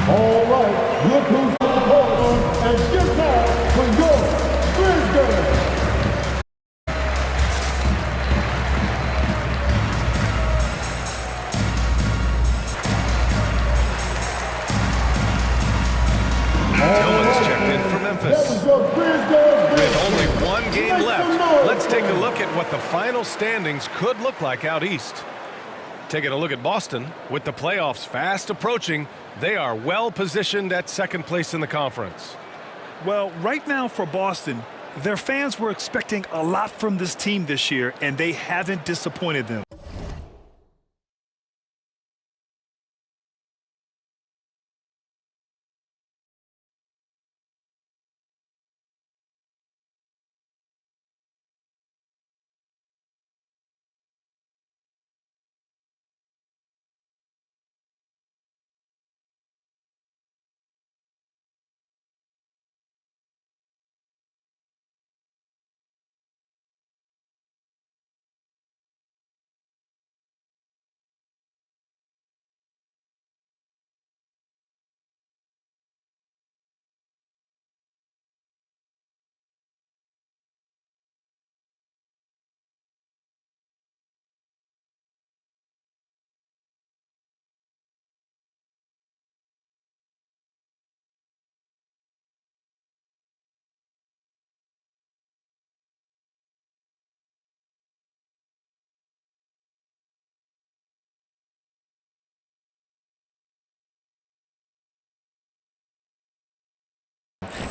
E: All right, look who's on the court and get down for your Grizzlies.
A: Tillman's checked in for Memphis. With only 1 game left, let's take a look at what the final standings could look like out east. Taking a look at Boston, with the playoffs fast approaching, they are well positioned at second place in the conference.
C: Well, right now for Boston, their fans were expecting a lot from this team this year, and they haven't disappointed them.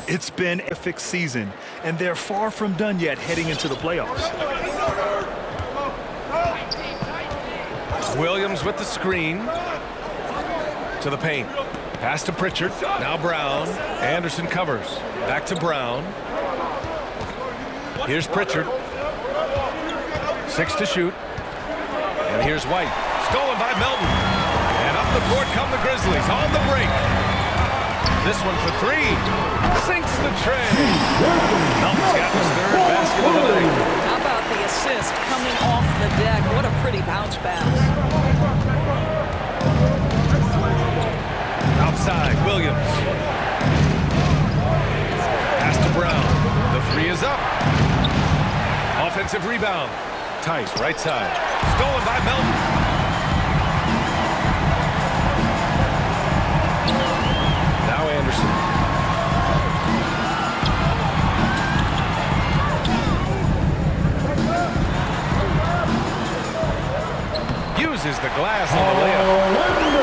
C: It's been a fixed season, and they're far from done yet heading into the playoffs.
A: Williams with the screen. To the paint. Pass to Pritchard. Now Brown. Anderson covers. Back to Brown. Here's Pritchard. 6 to shoot. And here's White. Stolen by Melton. And up the court come the Grizzlies on the break. This one for 3. Sinks the tray. Melton's got his 3rd basket of the night.
F: How about the assist coming off the deck? What a pretty bounce pass.
A: Outside, Williams. Pass to Brown. The 3 is up. Offensive rebound. Tice, right side. Stolen by Melton. Now Anderson. Uses the glass on the layup.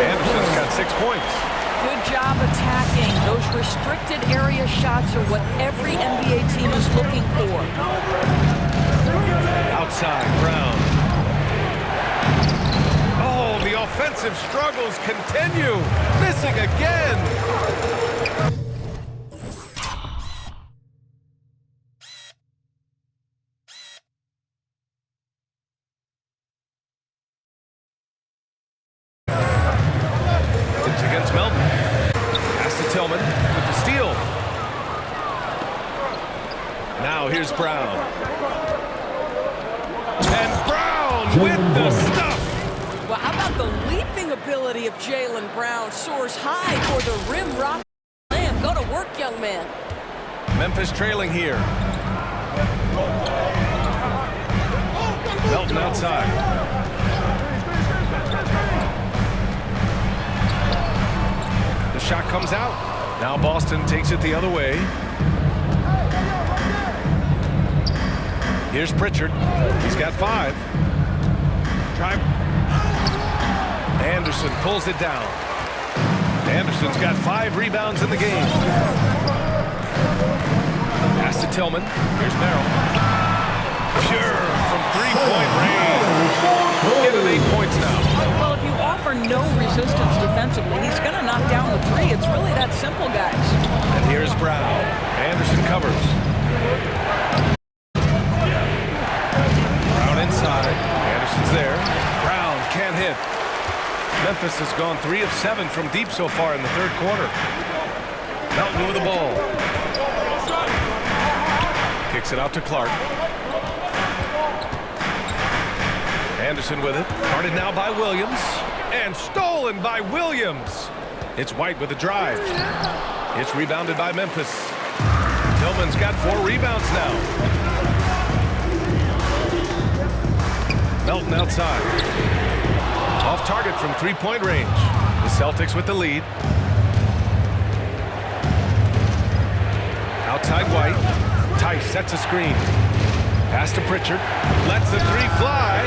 A: Anderson's got 6 points.
F: Good job attacking. Those restricted area shots are what every NBA team is looking for.
A: Outside, Brown. Oh, the offensive struggles continue. Missing again. It's against Melton. Pass to Tillman with the steal. Now here's Brown. And Brown with the stuff.
F: Well, how about the leaping ability of Jaylen Brown? Soars high for the rim rock. Slam. Go to work, young man.
A: Memphis trailing here. Melton outside. The shot comes out. Now Boston takes it the other way. Here's Pritchard. He's got 5. Try. Anderson pulls it down. Anderson's got 5 rebounds in the game. Pass to Tillman. Here's Merrill. Pure from 3-point range. Get him 8 points now.
F: Well, if you offer no resistance defensively, he's going to knock down the 3. It's really that simple, guys.
A: And here's Brown. Anderson covers. Brown inside. Anderson's there. Brown can't hit. Memphis has gone 3 of 7 from deep so far in the 3rd quarter. Melton with the ball. Kicks it out to Clark. Anderson with it. Guarded now by Williams. And stolen by Williams. It's White with the drive. It's rebounded by Memphis. Tillman's got 4 rebounds now. Melton outside. Off target from 3-point range. The Celtics with the lead. Outside White. Tice sets a screen. Pass to Pritchard. Lets the 3 fly.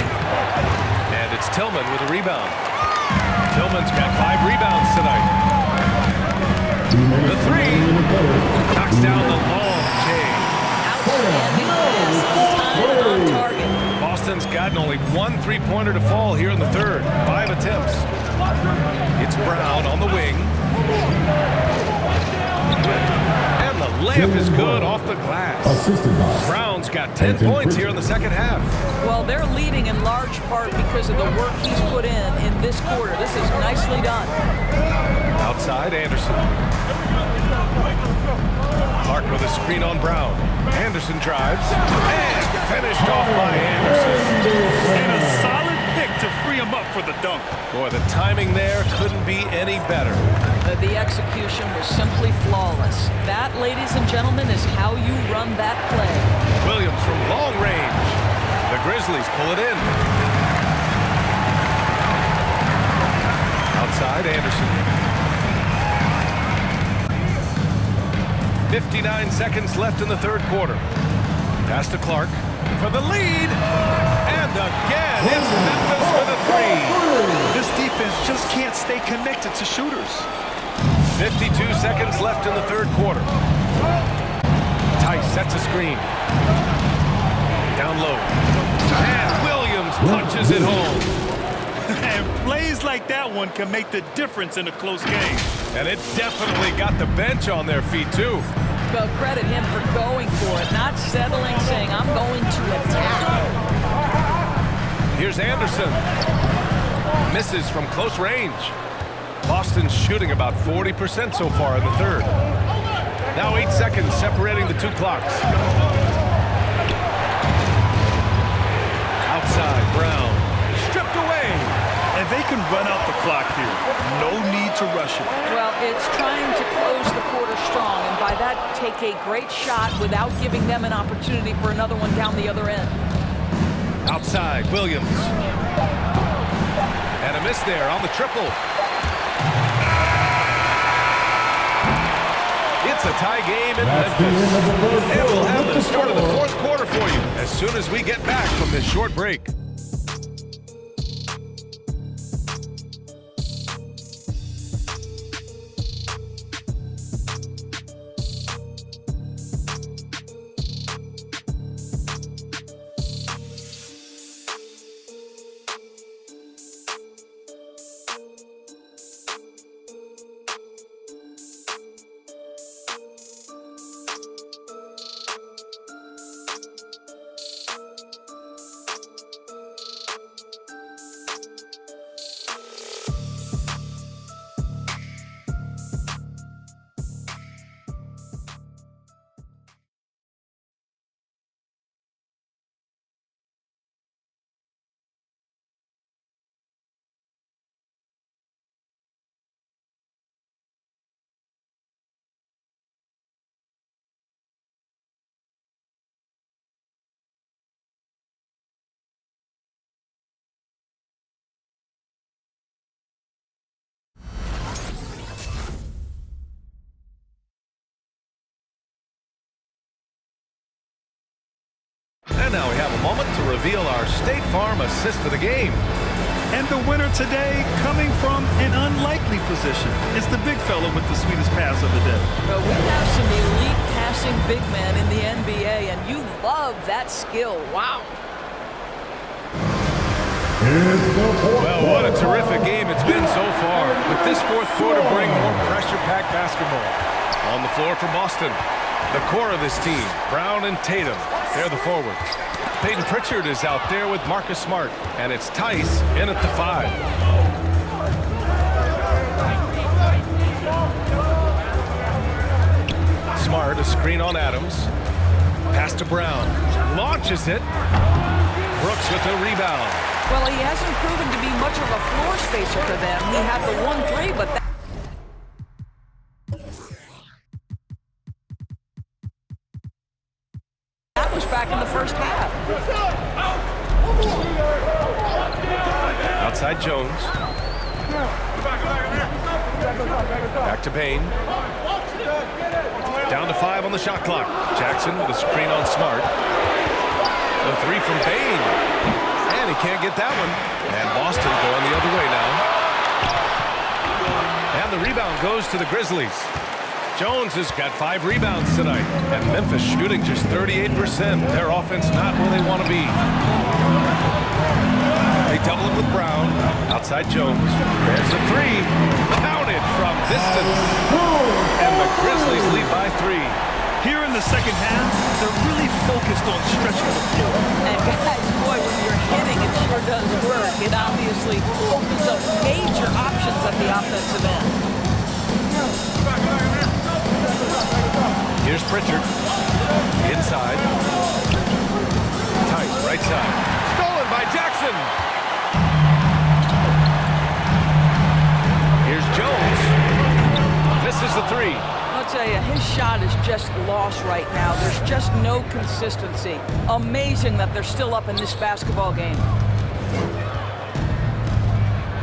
A: And it's Tillman with a rebound. Tillman's got 5 rebounds tonight. The 3 knocks down the long J.
F: Outstanding pass on time and on target.
A: Boston's gotten only 1 3-pointer to fall here in the 3rd. 5 attempts. It's Brown on the wing. And the layup is good off the glass. Brown's got 10 points here in the 2nd half.
F: Well, they're leading in large part because of the work he's put in this quarter. This is nicely done.
A: Outside, Anderson. Clark with a screen on Brown. Anderson drives. And finished off by Anderson.
C: And a solid pick to free him up for the dunk.
A: Boy, the timing there couldn't be any better.
F: The execution was simply flawless. That, ladies and gentlemen, is how you run that play.
A: Williams from long range. The Grizzlies pull it in. Outside, Anderson. 59 seconds left in the 3rd quarter. Pass to Clark for the lead. And again, it's Memphis with a 3.
C: This defense just can't stay connected to shooters.
A: 52 seconds left in the 3rd quarter. Tice sets a screen. Down low. And Williams punches it home.
C: And plays like that one can make the difference in a close game.
A: And it definitely got the bench on their feet, too.
F: Well, credit him for going for it, not settling, saying, I'm going to attack.
A: Here's Anderson. Misses from close range. Boston's shooting about 40% so far in the third. Now 8 seconds separating the two clocks. Outside, Brown. Stripped away.
C: And they can run out the clock here. No need to rush it.
F: Well, it's trying to close the quarter strong, and by that, take a great shot without giving them an opportunity for another one down the other end.
A: Outside, Williams. And a miss there on the triple. It's a tie game in Memphis. And we'll have the start of the fourth quarter for you as soon as we get back from this short break. And now we have a moment to reveal our State Farm assist of the game.
C: And the winner today coming from an unlikely position. It's the big fella with the sweetest pass of the day.
F: Well, we have some elite passing big men in the NBA, and you love that skill. Wow.
A: Well, what a terrific game it's been so far. With this fourth quarter bring more pressure-packed basketball. On the floor for Boston. The core of this team, Brown and Tatum, they're the forwards. Peyton Pritchard is out there with Marcus Smart, and it's Tice in at the 5. Smart, a screen on Adams. Pass to Brown. Launches it. Brooks with the rebound.
F: Well, he hasn't proven to be much of a floor spacer for them. He had the 1-3, but that was back in the first half.
A: Outside Jones. Back to Payne. Down to 5 on the shot clock. Jackson with a screen on Smart. The 3 from Payne. And he can't get that one. And Boston going the other way now. And the rebound goes to the Grizzlies. Jones has got 5 rebounds tonight. And Memphis shooting just 38%. Their offense not where they want to be. They double it with Brown. Outside Jones. There's a 3. Counted from distance. And the Grizzlies lead by 3.
C: Here in the second half, they're really focused on stretching the floor.
F: And guys, boy, when you're hitting, it sure does work. It obviously opens up major options at the offensive end.
A: Here's Pritchard. Inside. Tice, right side. Stolen by Jackson. Here's Jones. Misses the 3.
F: I'll tell you, his shot is just lost right now. There's just no consistency. Amazing that they're still up in this basketball game.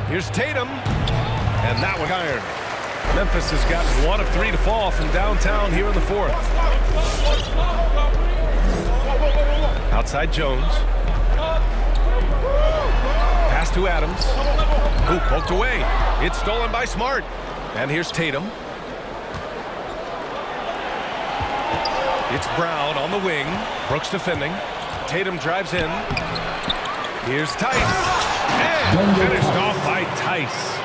A: Here's Tatum. And that one iron. Memphis has got 1 of 3 to fall from downtown here in the fourth. Outside Jones. Pass to Adams. Ooh, poked away. It's stolen by Smart. And here's Tatum. It's Brown on the wing. Brooks defending. Tatum drives in. Here's Tice. And finished off by Tice.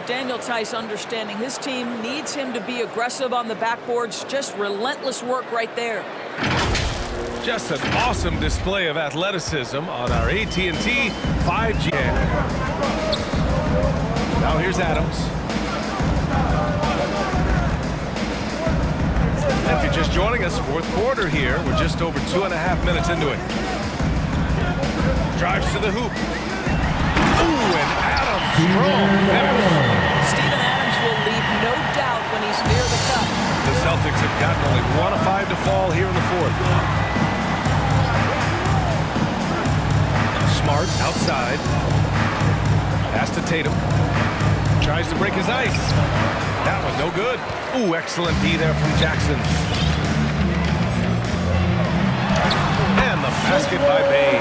F: Daniel Tice understanding his team needs him to be aggressive on the backboards. Just relentless work right there.
A: Just an awesome display of athleticism on our AT&T 5G. Now here's Adams. If you're just joining us, fourth quarter here. We're just over 2.5 minutes into it. Drives to the hoop. Ooh, and Adams strong finish.
F: Steven Adams will leave no doubt when he's near the cup.
A: The Celtics have gotten only 1 of 5 to fall here in the fourth. Smart outside. Pass to Tatum. Tries to break his ice. That one no good. Ooh, excellent D there from Jackson. And the basket by Bay.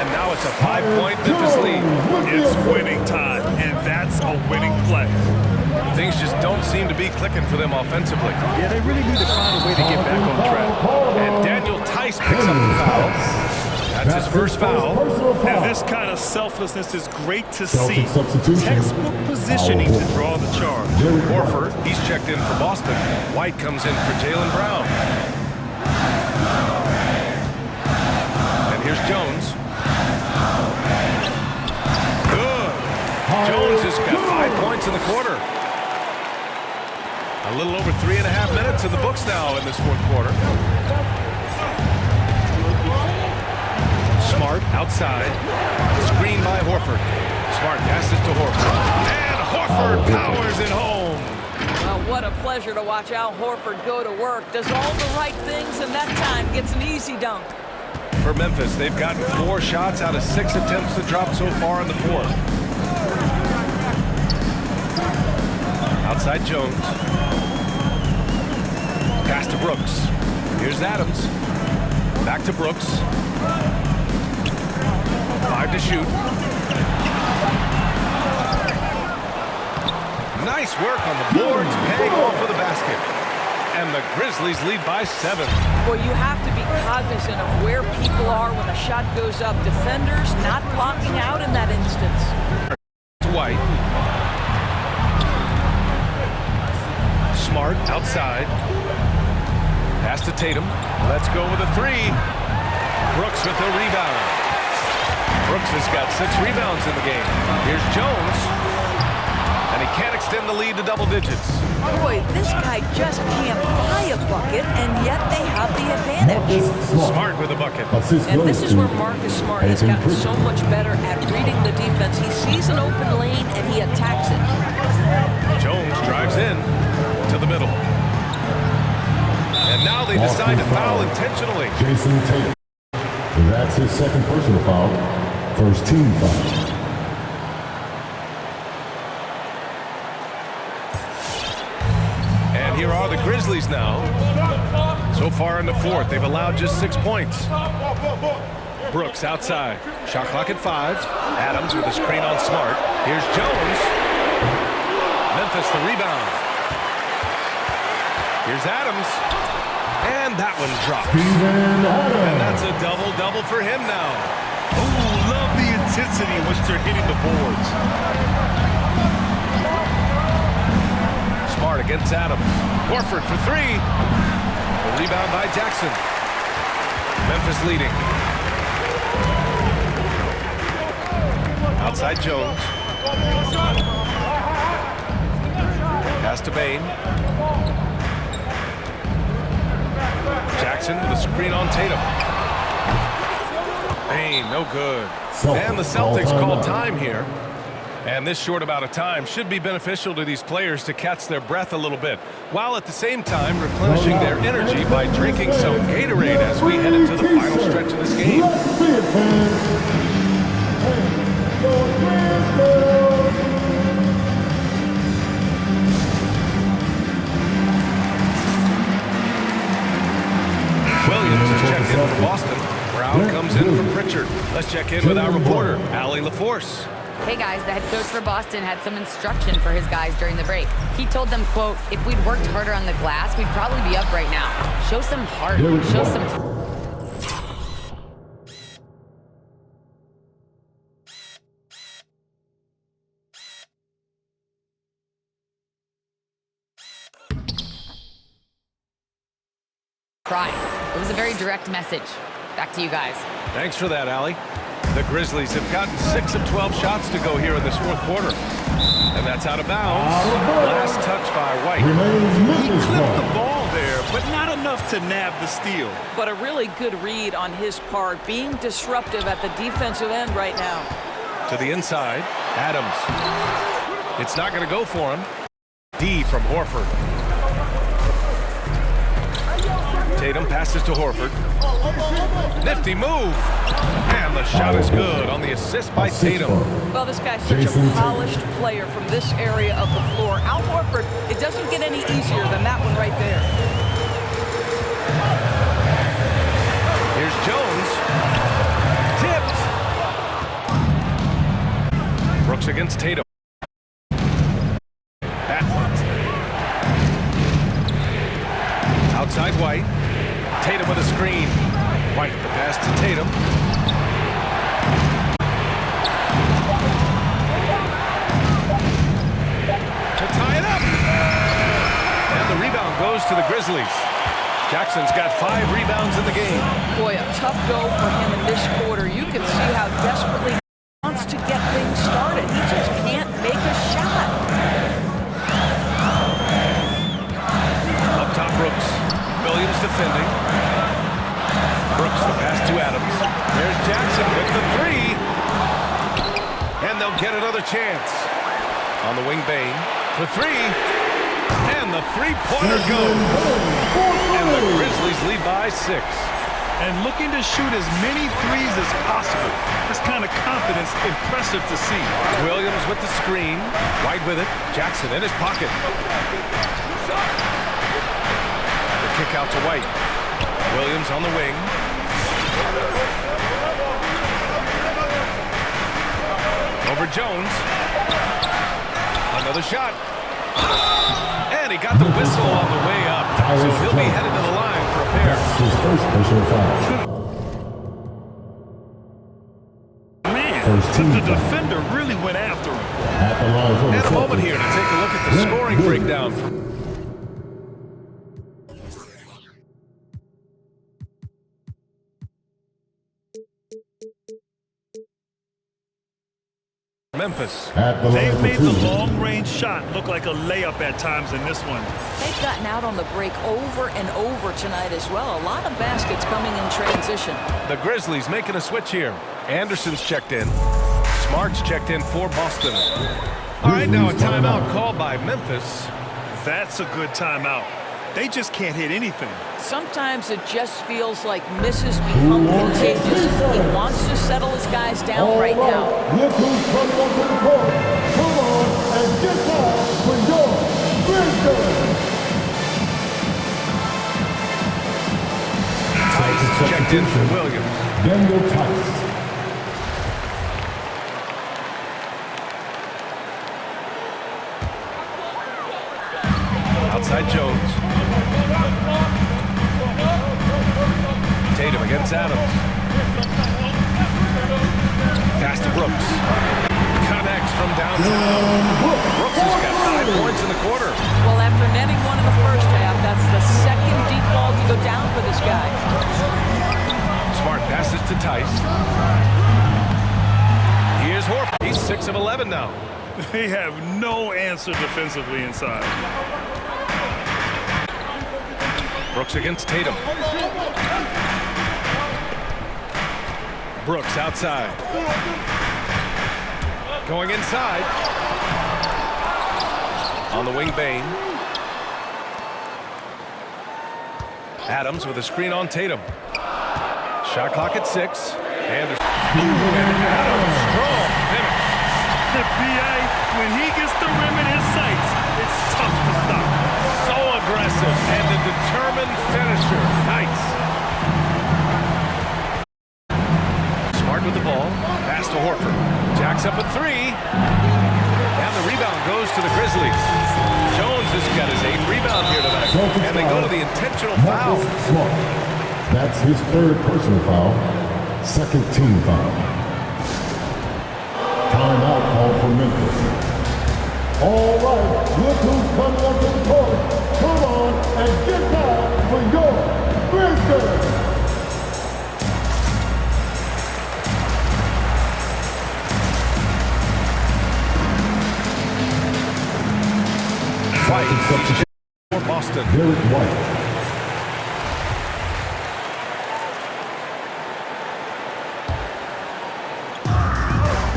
A: And now it's a 5-point Memphis lead.
C: It's winning time, and that's a winning play.
A: Things just don't seem to be clicking for them offensively.
C: Yeah, they really need to find a way to get back on track.
A: And Daniel Tice picks up the foul. That's his first foul.
C: And this kind of selflessness is great to see. Textbook positioning to draw the charge.
A: Horford, he's checked in for Boston. White comes in for Jaylen Brown. And here's Jones. Good. Jones has got 5 points in the quarter. A little over 3.5 minutes in the books now in this fourth quarter. Smart outside. Screen by Horford. Smart passes to Horford. And Horford powers it home.
F: Well, what a pleasure to watch Al Horford go to work. Does all the right things, and that time gets an easy dunk.
A: For Memphis, they've gotten 4 shots out of 6 attempts to drop so far in the fourth. Outside Jones. Pass to Brooks. Here's Adams. Back to Brooks. 5 to shoot. Nice work on the boards, paying off for the basket. And the Grizzlies lead by 7.
F: Well, you have to be cognizant of where people are when a shot goes up. Defenders not blocking out in that instance.
A: White. Smart outside. Pass to Tatum. Let's go with a 3. Brooks with the rebound. Brooks has got 6 rebounds in the game. Here's Jones. And he can't extend the lead to double digits.
F: Boy, this guy just can't buy a bucket, and yet they have the advantage.
A: Smart with a bucket.
F: And this is where Marcus Smart has gotten so much better at reading the defense. He sees an open lane, and he attacks it.
A: Jones drives in to the middle. And now they decide to foul intentionally.
E: Jason Tatum. That's his second personal foul. First team foul.
A: And here are the Grizzlies now. So far in the fourth, they've allowed just 6 points. Brooks outside. Shot clock at 5. Adams with a screen on Smart. Here's Jones. Memphis the rebound. Here's Adams. And that one drops. And that's a double-double for him now.
C: Ooh, love the intensity in which they're hitting the boards.
A: Smart against Adams. Horford for 3. The rebound by Jackson. Memphis leading. Outside Jones. Pass to Bain. Jackson with a screen on Tatum. Bain, no good. And the Celtics call time here. And this short amount of time should be beneficial to these players to catch their breath a little bit, while at the same time replenishing their energy by drinking some Gatorade as we head into the final stretch of this game. Williams is checked in for Boston. Brown comes in for Pritchard. Let's check in with our reporter, Allie LaForce.
J: Hey guys, the head coach for Boston had some instruction for his guys during the break. He told them, quote, if we'd worked harder on the glass, we'd probably be up right now. Show some heart. Show some... pride. It was a very direct message. Back to you guys.
A: Thanks for that, Allie. The Grizzlies have gotten 6 of 12 shots to go here in this fourth quarter. And that's out of bounds. Last touch by White.
C: He clipped the ball there, but not enough to nab the steal.
F: But a really good read on his part, being disruptive at the defensive end right now.
A: To the inside, Adams. It's not going to go for him. D from Horford. Tatum passes to Horford. Nifty move. And the shot is good on the assist by Tatum.
F: Well, this guy's such a polished player from this area of the floor. Al Horford, it doesn't get any easier than that one right there.
A: Here's Jones. Tipped. Brooks against Tatum. Outside White. Tatum with a screen. White, the pass to Tatum. To tie it up. And the rebound goes to the Grizzlies. Jackson's got 5 rebounds in the game.
F: Boy, a tough go for him in this quarter. You can see how desperately he wants to get things started. He just can't make a shot.
A: Up top, Brooks. Williams defending. Brooks, the pass to Adams. There's Jackson with the 3. And they'll get another chance. On the wing, Bain for 3. And the three-pointer goes. And the Grizzlies lead by 6.
C: And looking to shoot as many threes as possible. This kind of confidence, impressive to see.
A: Williams with the screen. White with it. Jackson in his pocket. The kick out to White. Williams on the wing. Over Jones. Another shot. And he got the whistle on the way up. So he'll be headed to the line for a pair.
E: His first personal foul.
C: Man, the defender really went after him.
E: At the line for the
A: And a moment
E: Celtics.
A: here to take a look at the scoring breakdown. Memphis.
C: They've made the long-range shot look like a layup at times in this one.
F: They've gotten out on the break over and over tonight as well. A lot of baskets coming in transition.
A: The Grizzlies making a switch here. Anderson's checked in. Smart's checked in for Boston. All right, now a timeout called by Memphis.
C: That's a good timeout. They just can't hit anything.
F: Sometimes it just feels like misses become contagious. He wants to settle his guys down right now.
E: Look who's coming up to the court. Come on and get down for your Grizzlies.
A: Tice checked in for Williams.
E: Daniel Tice.
A: Outside Jones. Tatum against Adams. Pass to Brooks. Connects from downtown. Brooks has got 5 points in the quarter.
F: Well, after netting one in the first half, that's the second deep ball to go down for this guy.
A: Smart passes to Tice. Here's Horford. He's 6 of 11 now.
C: They have no answer defensively inside.
A: Brooks against Tatum. Brooks outside. Going inside. On the wing, Bain. Adams with a screen on Tatum. Shot clock at 6. Anderson. And Adams, strong finish.
C: The BA, when he gets the rim in his sights, it's tough to stop.
A: So aggressive and a determined finisher. Nice. Smart with the ball. Pass to Horford. Racks up a three. And the rebound goes to the Grizzlies. Jones has got his 8th rebound here tonight. And they go to the intentional foul.
E: Smart. That's his 3rd personal foul. 2nd team foul. Timeout call for Memphis. All right, look who's coming up to the court. Come on and get down for your Grizzlies.
A: White for Boston.
E: Derek White.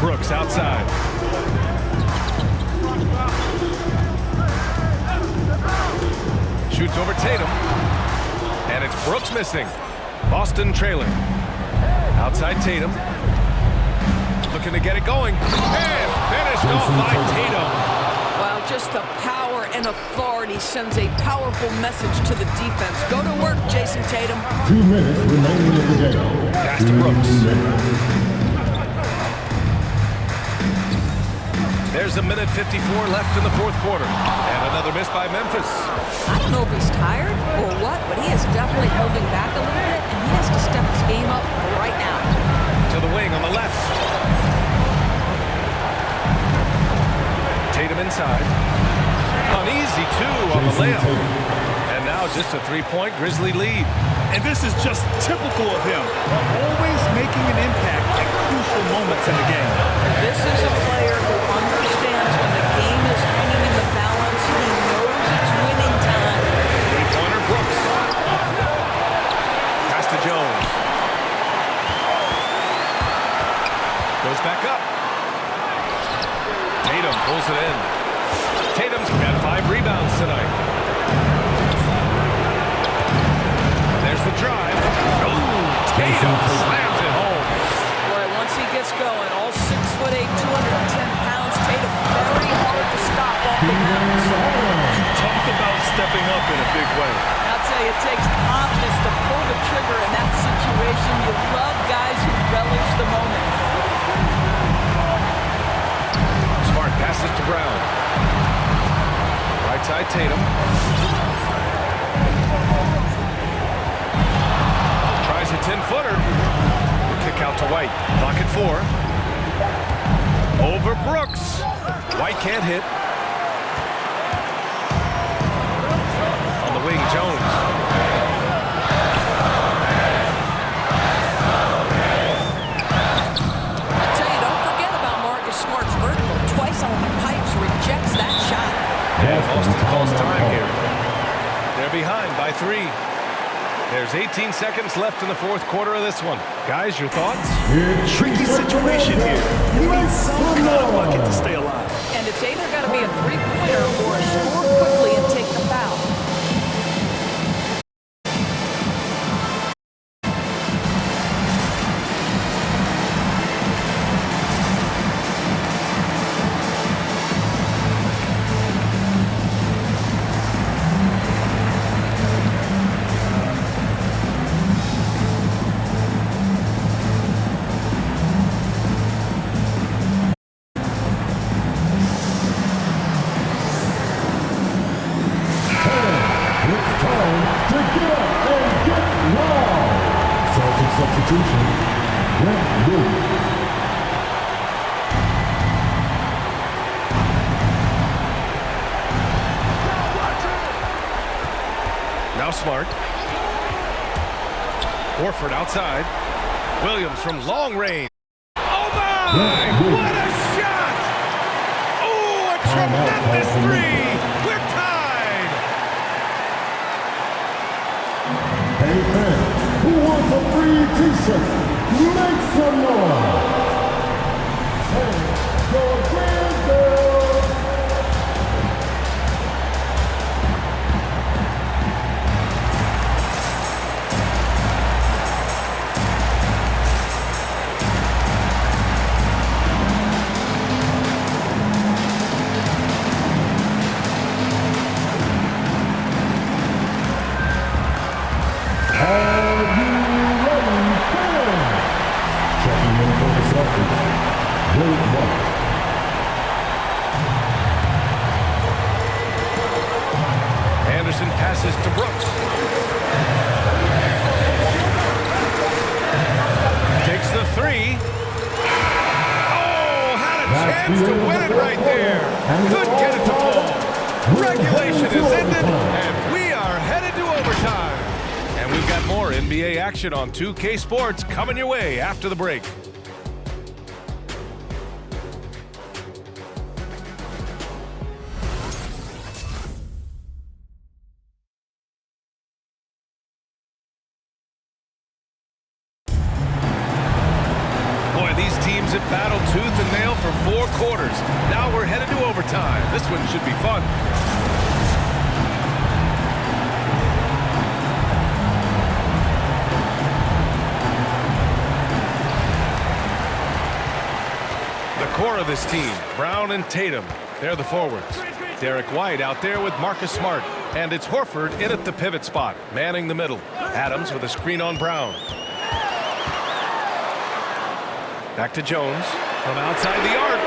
A: Brooks outside. Shoots over Tatum. And it's Brooks missing. Boston trailing. Outside Tatum. Looking to get it going. And finished off by Tatum.
F: Wow, just the power and authority sends a powerful message to the defense. Go to work, Jason Tatum.
E: 2 minutes remaining in the game.
A: Pass to Brooks. There's a minute 54 left in the 4th quarter. And another miss by Memphis.
D: I don't know if he's tired or what, but he is definitely holding back a little bit, and he has to step his game up right now.
A: To the wing on the left. Tatum inside. Uneasy, too, on the layup. And now just a 3-point Grizzly lead.
C: And this is just typical of him. Always making an impact at crucial moments in the game.
F: This is a player who understands when the game is hanging in the balance. He knows it's winning time.
A: 3-pointer Brooks. Pass to Jones. Goes back up. Tatum pulls it in. Tatum's got 5 rebounds tonight. And there's the drive. Oh, Tatum slams it home.
F: Boy, once he gets going, all 6'8", 210 pounds, Tatum very hard to stop off the bounce.
C: Talk about stepping up in a big way.
F: I'll tell you, it takes confidence to pull the trigger in that situation. You love guys who relish the moment.
A: Smart passes to Brown. Right side Tatum. Tries a 10-footer. The kick out to White. Clock at 4. Over Brooks. White can't hit. On the wing, Jones.
F: I tell you, don't forget about Marcus Smart's vertical. Twice on the pipes, rejects that shot.
A: Yeah, Boston calls time here. They're behind by 3. There's 18 seconds left in the 4th quarter of this one. Guys, your thoughts?
C: Tricky situation here. You need some kind of bucket to stay alive.
F: And it's either got to be a 3-pointer or score quickly and take the foul.
E: Substitution. Grant Williams.
A: Now Smart. Horford outside. Williams from long range. Oh my! What a shot! Oh, a tremendous 3! We're tied!
E: Hey fans, who wants a free t-shirt? Make some noise! Hey, go Grizzlies! Are you ready, fans?
A: chance to win it right there. Couldn't get it to fall. Regulation is ended, and we are headed to overtime. And we've got more NBA action on 2K Sports coming your way after the break. Teams have battled tooth and nail for 4 quarters. Now we're headed to overtime. This one should be fun. The core of this team, Brown and Tatum, they're the forwards. Derek White out there with Marcus Smart. And it's Horford in at the pivot spot, manning the middle. Adams with a screen on Brown. Back to Jones from outside the arc.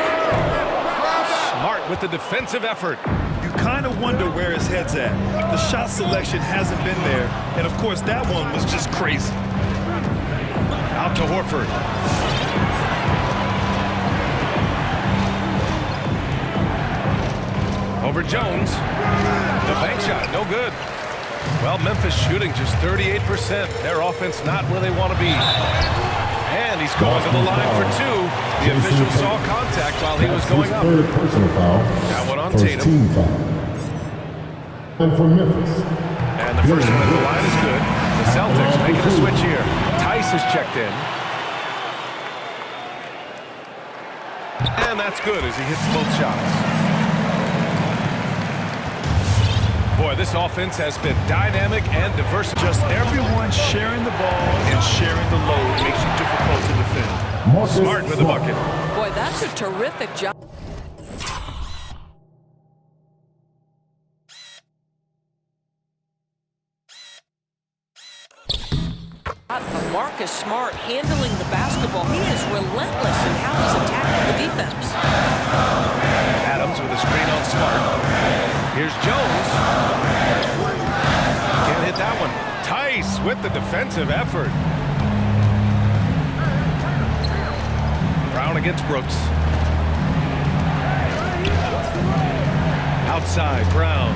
A: Smart with the defensive effort.
C: You kind of wonder where his head's at. The shot selection hasn't been there. And, of course, that one was just crazy.
A: Out to Horford. Over Jones. The bank shot, no good. Well, Memphis shooting just 38%. Their offense not where they want to be. And he's going to the line for 2. The official saw contact while he was going up.
E: Third personal foul.
A: That one on
E: First
A: Tatum.
E: team foul. And for Memphis.
A: And the first one at the line is good. The Celtics making a switch here. Tice is checked in. And that's good as he hits both shots. Boy, this offense has been dynamic and diverse.
C: Just everyone sharing the ball and sharing the load makes you difficult to defend.
A: Smart with the bucket.
D: Boy, that's a terrific job. Marcus Smart handling the basketball. He is relentless in how he's attacking the defense.
A: Adams with a screen on Smart. Here's Jones. Can't hit that one. Tice with the defensive effort. Brown against Brooks. Outside, Brown.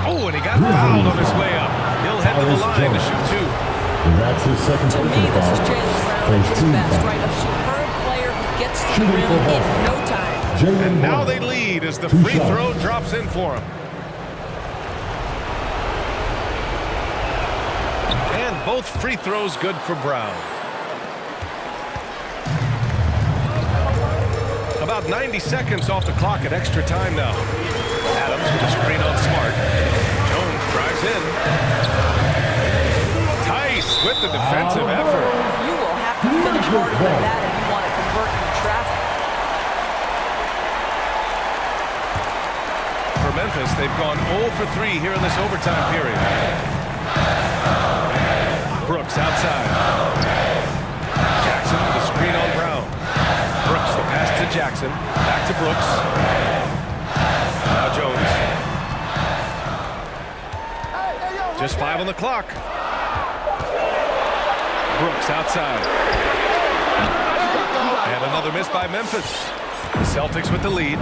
A: Oh, and he got fouled on his way up. He'll head to the line to shoot 2.
E: That's his second
D: To me,
E: personal
D: this is
E: foul.
D: Jaylen Brown at his best, right? A superb player who gets to the rim in no time.
A: And now they lead as the free throw drops in for him. And both free throws good for Brown. About 90 seconds off the clock at extra time now. Adams with a screen on Smart. Jones drives in. Tice with the defensive effort.
D: You will have to finish harder than that if you want to convert in traffic.
A: For Memphis, they've gone 0 for 3 here in this overtime period. Brooks outside. Jackson with a screen on Brown. Brooks, the pass to Jackson. Back to Brooks. Now Jones. Just 5 on the clock. Brooks outside. And another miss by Memphis. The Celtics with the lead.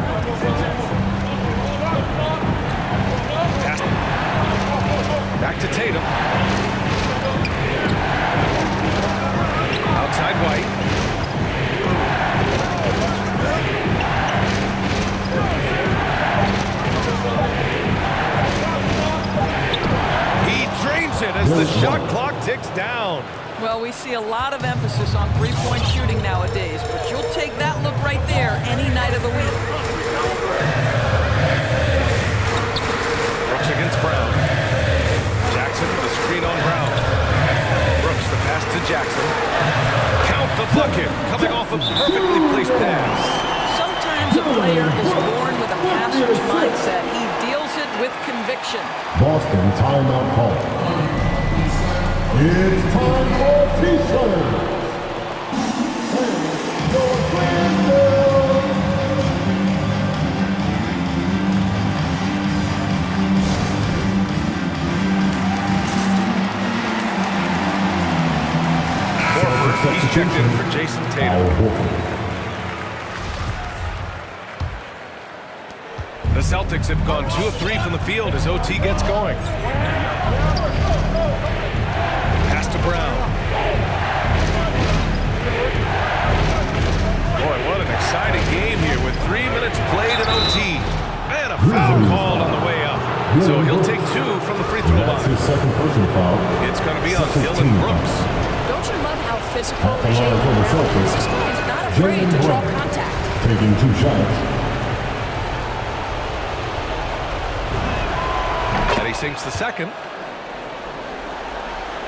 A: Pass. Back to Tatum. Outside White. He drains it as the shot clock ticks down.
D: Well, we see a lot of emphasis on three-point shooting nowadays, but you'll take that look right there any night of the week.
A: Brooks against Brown. Jackson with the screen on Brown. Brooks the pass to Jackson. Count the bucket, coming off a perfectly placed pass.
D: Sometimes a player is born with a passer's mindset. He deals it with conviction.
E: Boston timeout call. It's time for T-shirt.
A: He's checked in for Jason Tatum. Celtics have gone 2 of 3 from the field as OT gets going. Pass to Brown. Boy, what an exciting game here with 3 minutes played in OT. And a foul called on the way up. So he'll take 2 from the free throw line.
E: That's his second personal foul.
A: It's going to be on Dylan Brooks.
D: Don't you love how physical
E: At the line
D: Jalen
E: for the
D: Brown
E: Celtics,
D: is? This guy is not afraid to draw contact.
E: Taking 2 shots.
A: And he sinks the second.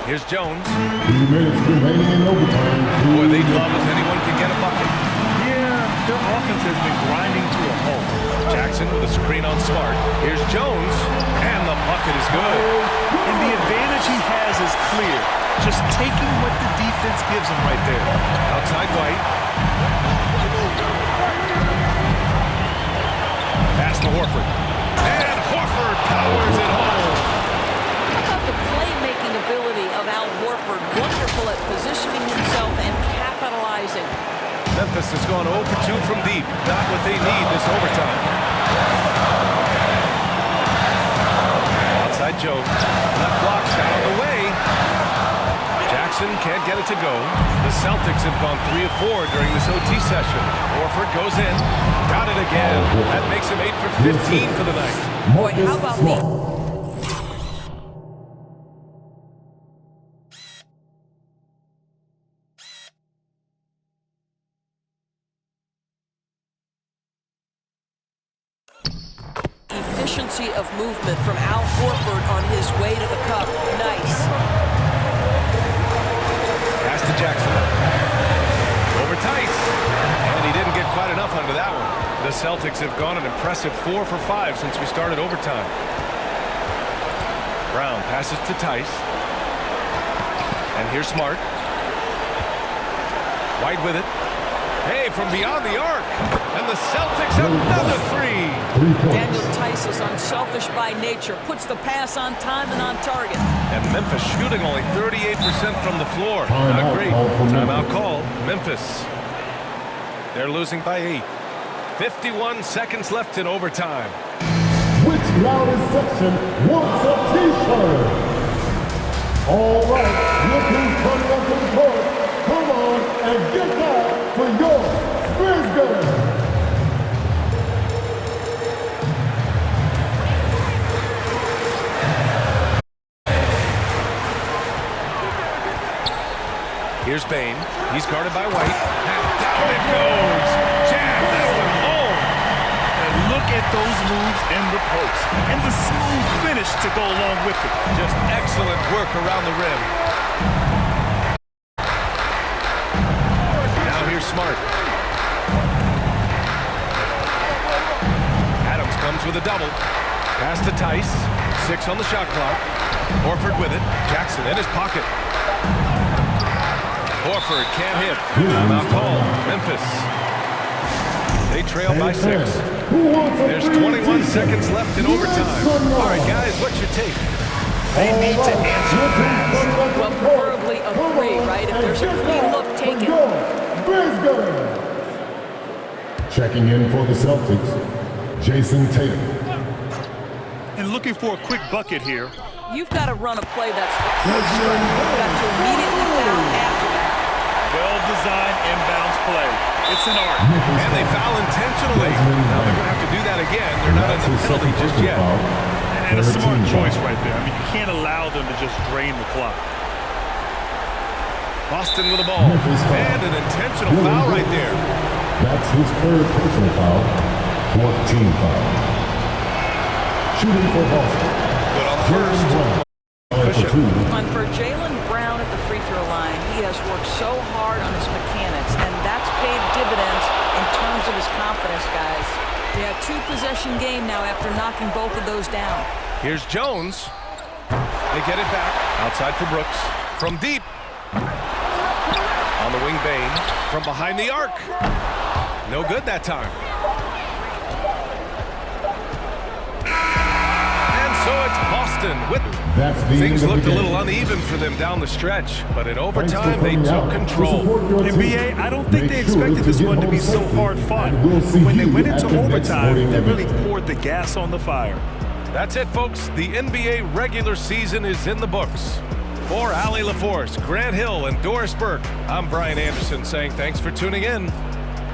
A: Here's Jones.
E: 3 minutes remaining in overtime.
A: Boy, they'd love if anyone can get a bucket.
C: Yeah, their offense has been grinding to a halt.
A: Jackson with a screen on Smart. Here's Jones, and the bucket is good.
C: And the advantage he has is clear. Just taking what the defense gives him right there.
A: Outside White. Pass to Horford. And Horford powers it home.
D: How about the playmaking ability of Al Horford? Wonderful at positioning himself and capitalizing.
A: Memphis has gone 0 for 2 from deep. Not what they need this overtime. Outside Jones. Left block shot on the way. Jackson can't get it to go. The Celtics have gone 3 of 4 during this OT session. Horford goes in. Got it again. That makes him 8 for 15 for the night.
D: Boy, how about me? Efficiency of movement from Al Horford on his way to the cup. Nice.
A: Pass to Jackson. Over Tice. And he didn't get quite enough under that one. The Celtics have gone an impressive 4 for 5 since we started overtime. Brown passes to Tice. And here's Smart. White with it. Hey, from beyond the arc. And the Celtics have another 3.
D: Daniel Tice is unselfish by nature. Puts the pass on time and on target.
A: And Memphis shooting only 38% from the floor. Not great. Timeout call. Memphis. They're losing by 8. 51 seconds left in overtime.
E: Which loudest section wants a t-shirt? All right, look who's coming up to the court. Come on and get that for your Brisbane.
A: Here's Bane. He's guarded by White. And down it goes. Jam that one home.
C: And look at those moves in the post. And the smooth finish to go along with it.
A: Just excellent work around the rim. Now here's Smart. Adams comes with a double. Pass to Tice. 6 on the shot clock. Horford with it. Jackson in his pocket. Horford can't hit. Timeout call. Memphis. They trail by 6. There's 21 seconds left in overtime. All right, guys, what's your take?
C: They need to answer fast.
D: Well, preferably a 3, right? If there's a free look, take it.
E: Checking in for the Celtics, Jason Tatum.
C: And looking for a quick bucket here.
D: You've got to run a play that's You've got to immediately foul after that.
C: Well-designed inbounds play. It's an art.
A: And they foul intentionally. Now they're going to have to do that again. They're not in the penalty just yet.
C: And a smart choice right there. I mean, you can't allow them to just drain the clock.
A: Boston with the ball. And an intentional foul right there.
E: That's his 3rd personal foul. 4th team foul. Shooting for Boston.
A: Good on the first.
D: And for Jaylen Brown at the free throw line, he has worked so hard on his mechanics, and that's paid dividends in terms of his confidence, guys. Yeah, 2-possession game now after knocking both of those down.
A: Here's Jones. They get it back. Outside for Brooks. From deep. On the wing, Bane. From behind the arc. No good that time. And So it's Boston with
E: That's the
A: things
E: end of
A: looked
E: the
A: a
E: game.
A: little uneven for them down the stretch, but in
E: Thanks for
A: overtime they
E: coming
A: took
E: out to
A: control.
E: support your
C: And
E: team.
C: BA, I don't think they
E: Make sure
C: expected this
E: get
C: one to be
E: home
C: so
E: safely,
C: hard fought.
E: and we'll see
C: When they
E: you
C: went
E: at
C: into
E: the next
C: overtime,
E: sporting
C: they really
E: event.
C: poured the gas on the fire.
A: That's it, folks. The NBA regular season is in the books. For Allie LaForce, Grant Hill, and Doris Burke, I'm Brian Anderson saying thanks for tuning in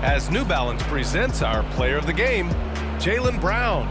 A: as New Balance presents our player of the game, Jaylen Brown.